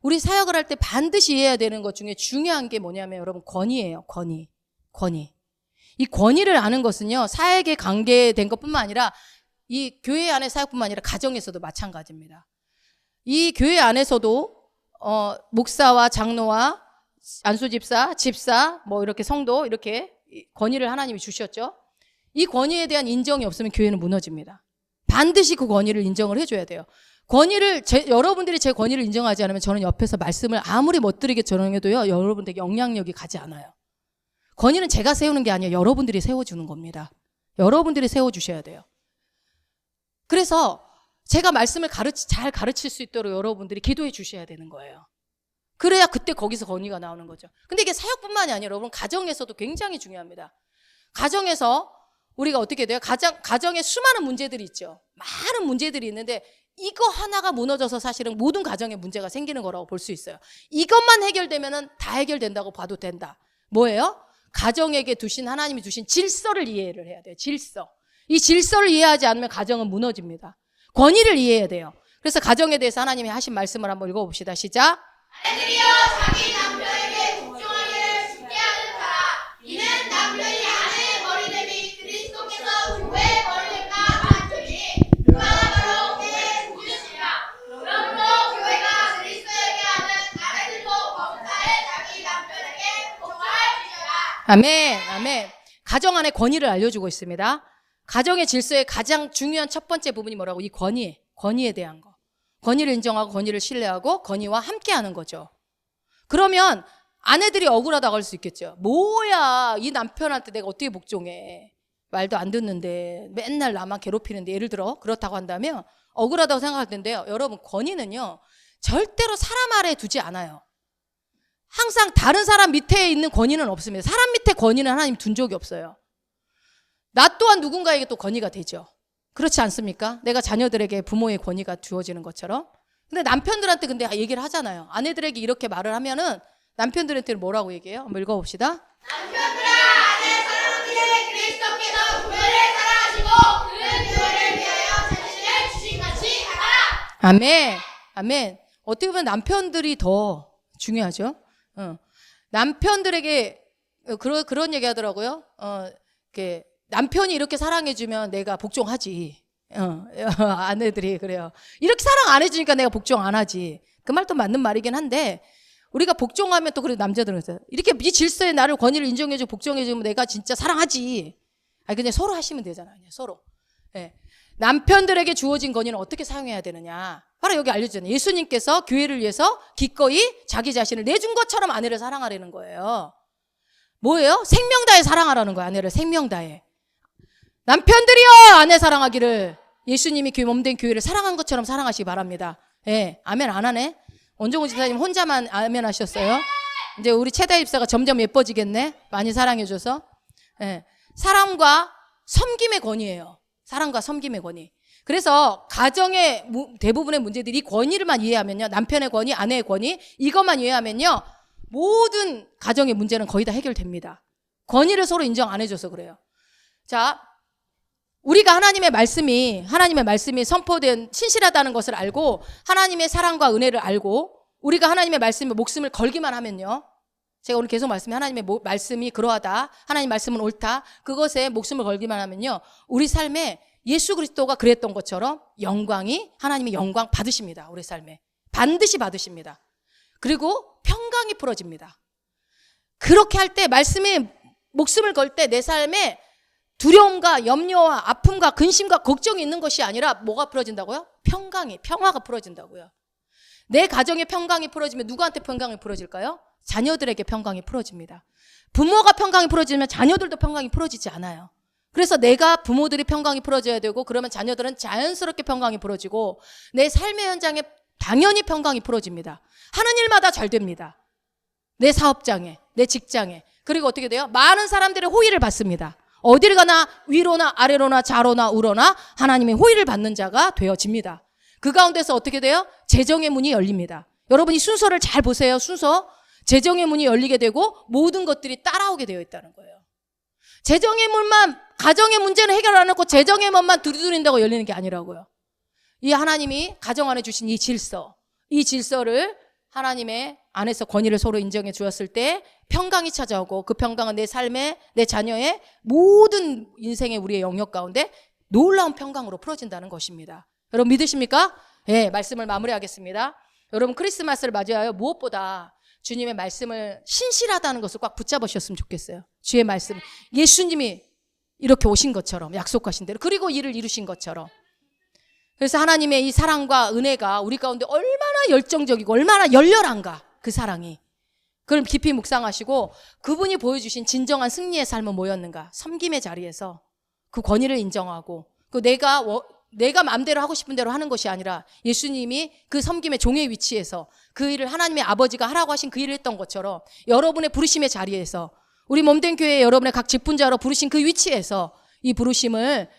우리 사역을 할 때 반드시 이해해야 되는 것 중에 중요한 게 뭐냐면 여러분 권위예요. 권위. 이 권위를 아는 것은요 사역에 관계된 것뿐만 아니라 이 교회 안의 사역뿐만 아니라 가정에서도 마찬가지입니다. 이 교회 안에서도 목사와 장로와 안수집사, 집사, 뭐 이렇게 성도 이렇게 권위를 하나님이 주셨죠. 이 권위에 대한 인정이 없으면 교회는 무너집니다. 반드시 그 권위를 인정을 해줘야 돼요. 여러분들이 제 권위를 인정하지 않으면 저는 옆에서 말씀을 아무리 멋들이게 전해도요 여러분들에게 영향력이 가지 않아요. 권위는 제가 세우는 게 아니에요. 여러분들이 세워주는 겁니다. 여러분들이 세워주셔야 돼요. 그래서 제가 말씀을 잘 가르칠 수 있도록 여러분들이 기도해 주셔야 되는 거예요. 그래야 그때 거기서 권위가 나오는 거죠. 근데 이게 사역뿐만이 아니라 여러분 가정에서도 굉장히 중요합니다. 가정에서 우리가 어떻게 돼요? 가정에 수많은 문제들이 있죠. 많은 문제들이 있는데 이거 하나가 무너져서 사실은 모든 가정에 문제가 생기는 거라고 볼 수 있어요. 이것만 해결되면은 다 해결된다고 봐도 된다. 뭐예요? 가정에게 하나님이 두신 질서를 이해를 해야 돼요. 질서. 이 질서를 이해하지 않으면 가정은 무너집니다. 권위를 이해해야 돼요. 그래서 가정에 대해서 하나님이 하신 말씀을 한번 읽어봅시다. 시작. 아내들이여 자기 남편에게 복종하기를 쉽게 하는 자라. 이는 남편이 아내의 머리됨이 그리스도께서 교회의 머리됨과 같으니 그가 바로 교회의 주주시라. 그러므로 교회가 그리스도에게 하는 아내들도 범사에 자기 남편에게 복종할지어다. 아멘. 아멘. 가정 안에 권위를 알려주고 있습니다. 가정의 질서의 가장 중요한 첫 번째 부분이 뭐라고? 이 권위에 대한 거. 권위를 인정하고 권위를 신뢰하고 권위와 함께하는 거죠. 그러면 아내들이 억울하다고 할 수 있겠죠. 뭐야 이 남편한테 내가 어떻게 복종해. 말도 안 듣는데 맨날 나만 괴롭히는데 예를 들어 그렇다고 한다면 억울하다고 생각할 텐데요. 여러분 권위는요 절대로 사람 아래에 두지 않아요. 항상 다른 사람 밑에 있는 권위는 없습니다. 사람 밑에 권위는 하나님 둔 적이 없어요. 나 또한 누군가에게 또 권위가 되죠. 그렇지 않습니까? 내가 자녀들에게 부모의 권위가 주어지는 것처럼. 근데 남편들한테 근데 얘기를 하잖아요. 아내들에게 이렇게 말을 하면은 남편들한테는 뭐라고 얘기해요? 한번 읽어봅시다. 남편들아 아내 사랑하기를 그리스도께서 교회를 사랑하시고 그는 교회를 위하여 자신을 주신 같이 하라. 아멘. 아멘. 어떻게 보면 남편들이 더 중요하죠. 남편들에게 그런 얘기 하더라고요. 남편이 이렇게 사랑해주면 내가 복종하지. 아내들이 그래요. 이렇게 사랑 안 해주니까 내가 복종 안 하지. 그 말도 맞는 말이긴 한데 우리가 복종하면 또 그래 남자들은 이렇게 네 질서에 나를 권위를 인정해주고 복종해주면 내가 진짜 사랑하지. 그냥 서로 하시면 되잖아요. 서로. 네. 남편들에게 주어진 권위는 어떻게 사용해야 되느냐. 바로 여기 알려주잖아요. 예수님께서 교회를 위해서 기꺼이 자기 자신을 내준 것처럼 아내를 사랑하라는 거예요. 뭐예요? 생명 다해 사랑하라는 거예요. 아내를 생명 다해. 남편들이여 아내 사랑하기를 예수님이 몸된 교회를 사랑한 것처럼 사랑하시기 바랍니다. 예, 아멘 안 하네. 원종우 집사님 혼자만 아멘 하셨어요. 이제 우리 최다 입사가 점점 예뻐지겠네. 많이 사랑해줘서. 예. 사랑과 섬김의 권위예요. 사랑과 섬김의 권위. 그래서 가정의 대부분의 문제들이 이 권위를만 이해하면요. 남편의 권위, 아내의 권위, 이것만 이해하면요. 모든 가정의 문제는 거의 다 해결됩니다. 권위를 서로 인정 안 해줘서 그래요. 자, 우리가 하나님의 말씀이 선포된 신실하다는 것을 알고 하나님의 사랑과 은혜를 알고 우리가 하나님의 말씀에 목숨을 걸기만 하면요. 제가 오늘 계속 말씀해 하나님의 말씀이 그러하다. 하나님 말씀은 옳다. 그것에 목숨을 걸기만 하면요. 우리 삶에 예수 그리스도가 그랬던 것처럼 하나님의 영광 받으십니다. 우리 삶에. 반드시 받으십니다. 그리고 평강이 풀어집니다. 그렇게 할 때 말씀에 목숨을 걸 때 내 삶에 두려움과 염려와 아픔과 근심과 걱정이 있는 것이 아니라 뭐가 풀어진다고요? 평화가 풀어진다고요. 내 가정의 평강이 풀어지면 누구한테 평강이 풀어질까요? 자녀들에게 평강이 풀어집니다. 부모가 평강이 풀어지면 자녀들도 평강이 풀어지지 않아요. 그래서 내가 부모들이 평강이 풀어져야 되고 그러면 자녀들은 자연스럽게 평강이 풀어지고 내 삶의 현장에 당연히 평강이 풀어집니다. 하는 일마다 잘 됩니다. 내 사업장에, 내 직장에. 그리고 어떻게 돼요? 많은 사람들의 호의를 받습니다. 어디를 가나 위로나 아래로나 좌로나 우로나 하나님의 호의를 받는 자가 되어집니다. 그 가운데서 어떻게 돼요? 재정의 문이 열립니다. 여러분이 순서를 잘 보세요. 순서. 재정의 문이 열리게 되고 모든 것들이 따라오게 되어 있다는 거예요. 재정의 문만, 가정의 문제는 해결 안 하고 재정의 문만 두드린다고 열리는 게 아니라고요. 이 하나님이 가정 안에 주신 이 질서를 하나님의 안에서 권위를 서로 인정해 주었을 때 평강이 찾아오고 그 평강은 내 삶에, 내 자녀의 모든 인생의 우리의 영역 가운데 놀라운 평강으로 풀어진다는 것입니다. 여러분 믿으십니까? 네, 말씀을 마무리하겠습니다. 여러분 크리스마스를 맞이하여 무엇보다 주님의 말씀을 신실하다는 것을 꽉 붙잡으셨으면 좋겠어요. 주의 말씀. 예수님이 이렇게 오신 것처럼 약속하신 대로 그리고 이를 이루신 것처럼. 그래서 하나님의 이 사랑과 은혜가 우리 가운데 얼마나 열정적이고 얼마나 열렬한가 그 사랑이. 그걸 깊이 묵상하시고 그분이 보여주신 진정한 승리의 삶은 뭐였는가. 섬김의 자리에서 그 권위를 인정하고 그 내가 마음대로 하고 싶은 대로 하는 것이 아니라 예수님이 그 섬김의 종의 위치에서 그 일을 하나님의 아버지가 하라고 하신 그 일을 했던 것처럼 여러분의 부르심의 자리에서 우리 몸된 교회 여러분의 각 직분자로 부르신 그 위치에서 이 부르심을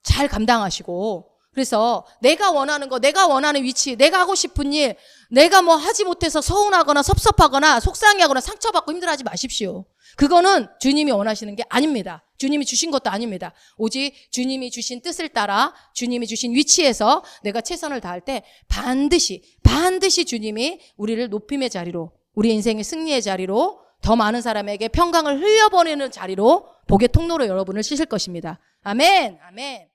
잘 감당하시고 그래서 내가 원하는 거, 내가 원하는 위치, 내가 하고 싶은 일, 내가 뭐 하지 못해서 서운하거나 섭섭하거나 속상해하거나 상처받고 힘들어하지 마십시오. 그거는 주님이 원하시는 게 아닙니다. 주님이 주신 것도 아닙니다. 오직 주님이 주신 뜻을 따라 주님이 주신 위치에서 내가 최선을 다할 때 반드시 주님이 우리를 높임의 자리로 우리 인생의 승리의 자리로 더 많은 사람에게 평강을 흘려보내는 자리로 복의 통로로 여러분을 씻을 것입니다. 아멘. 아멘.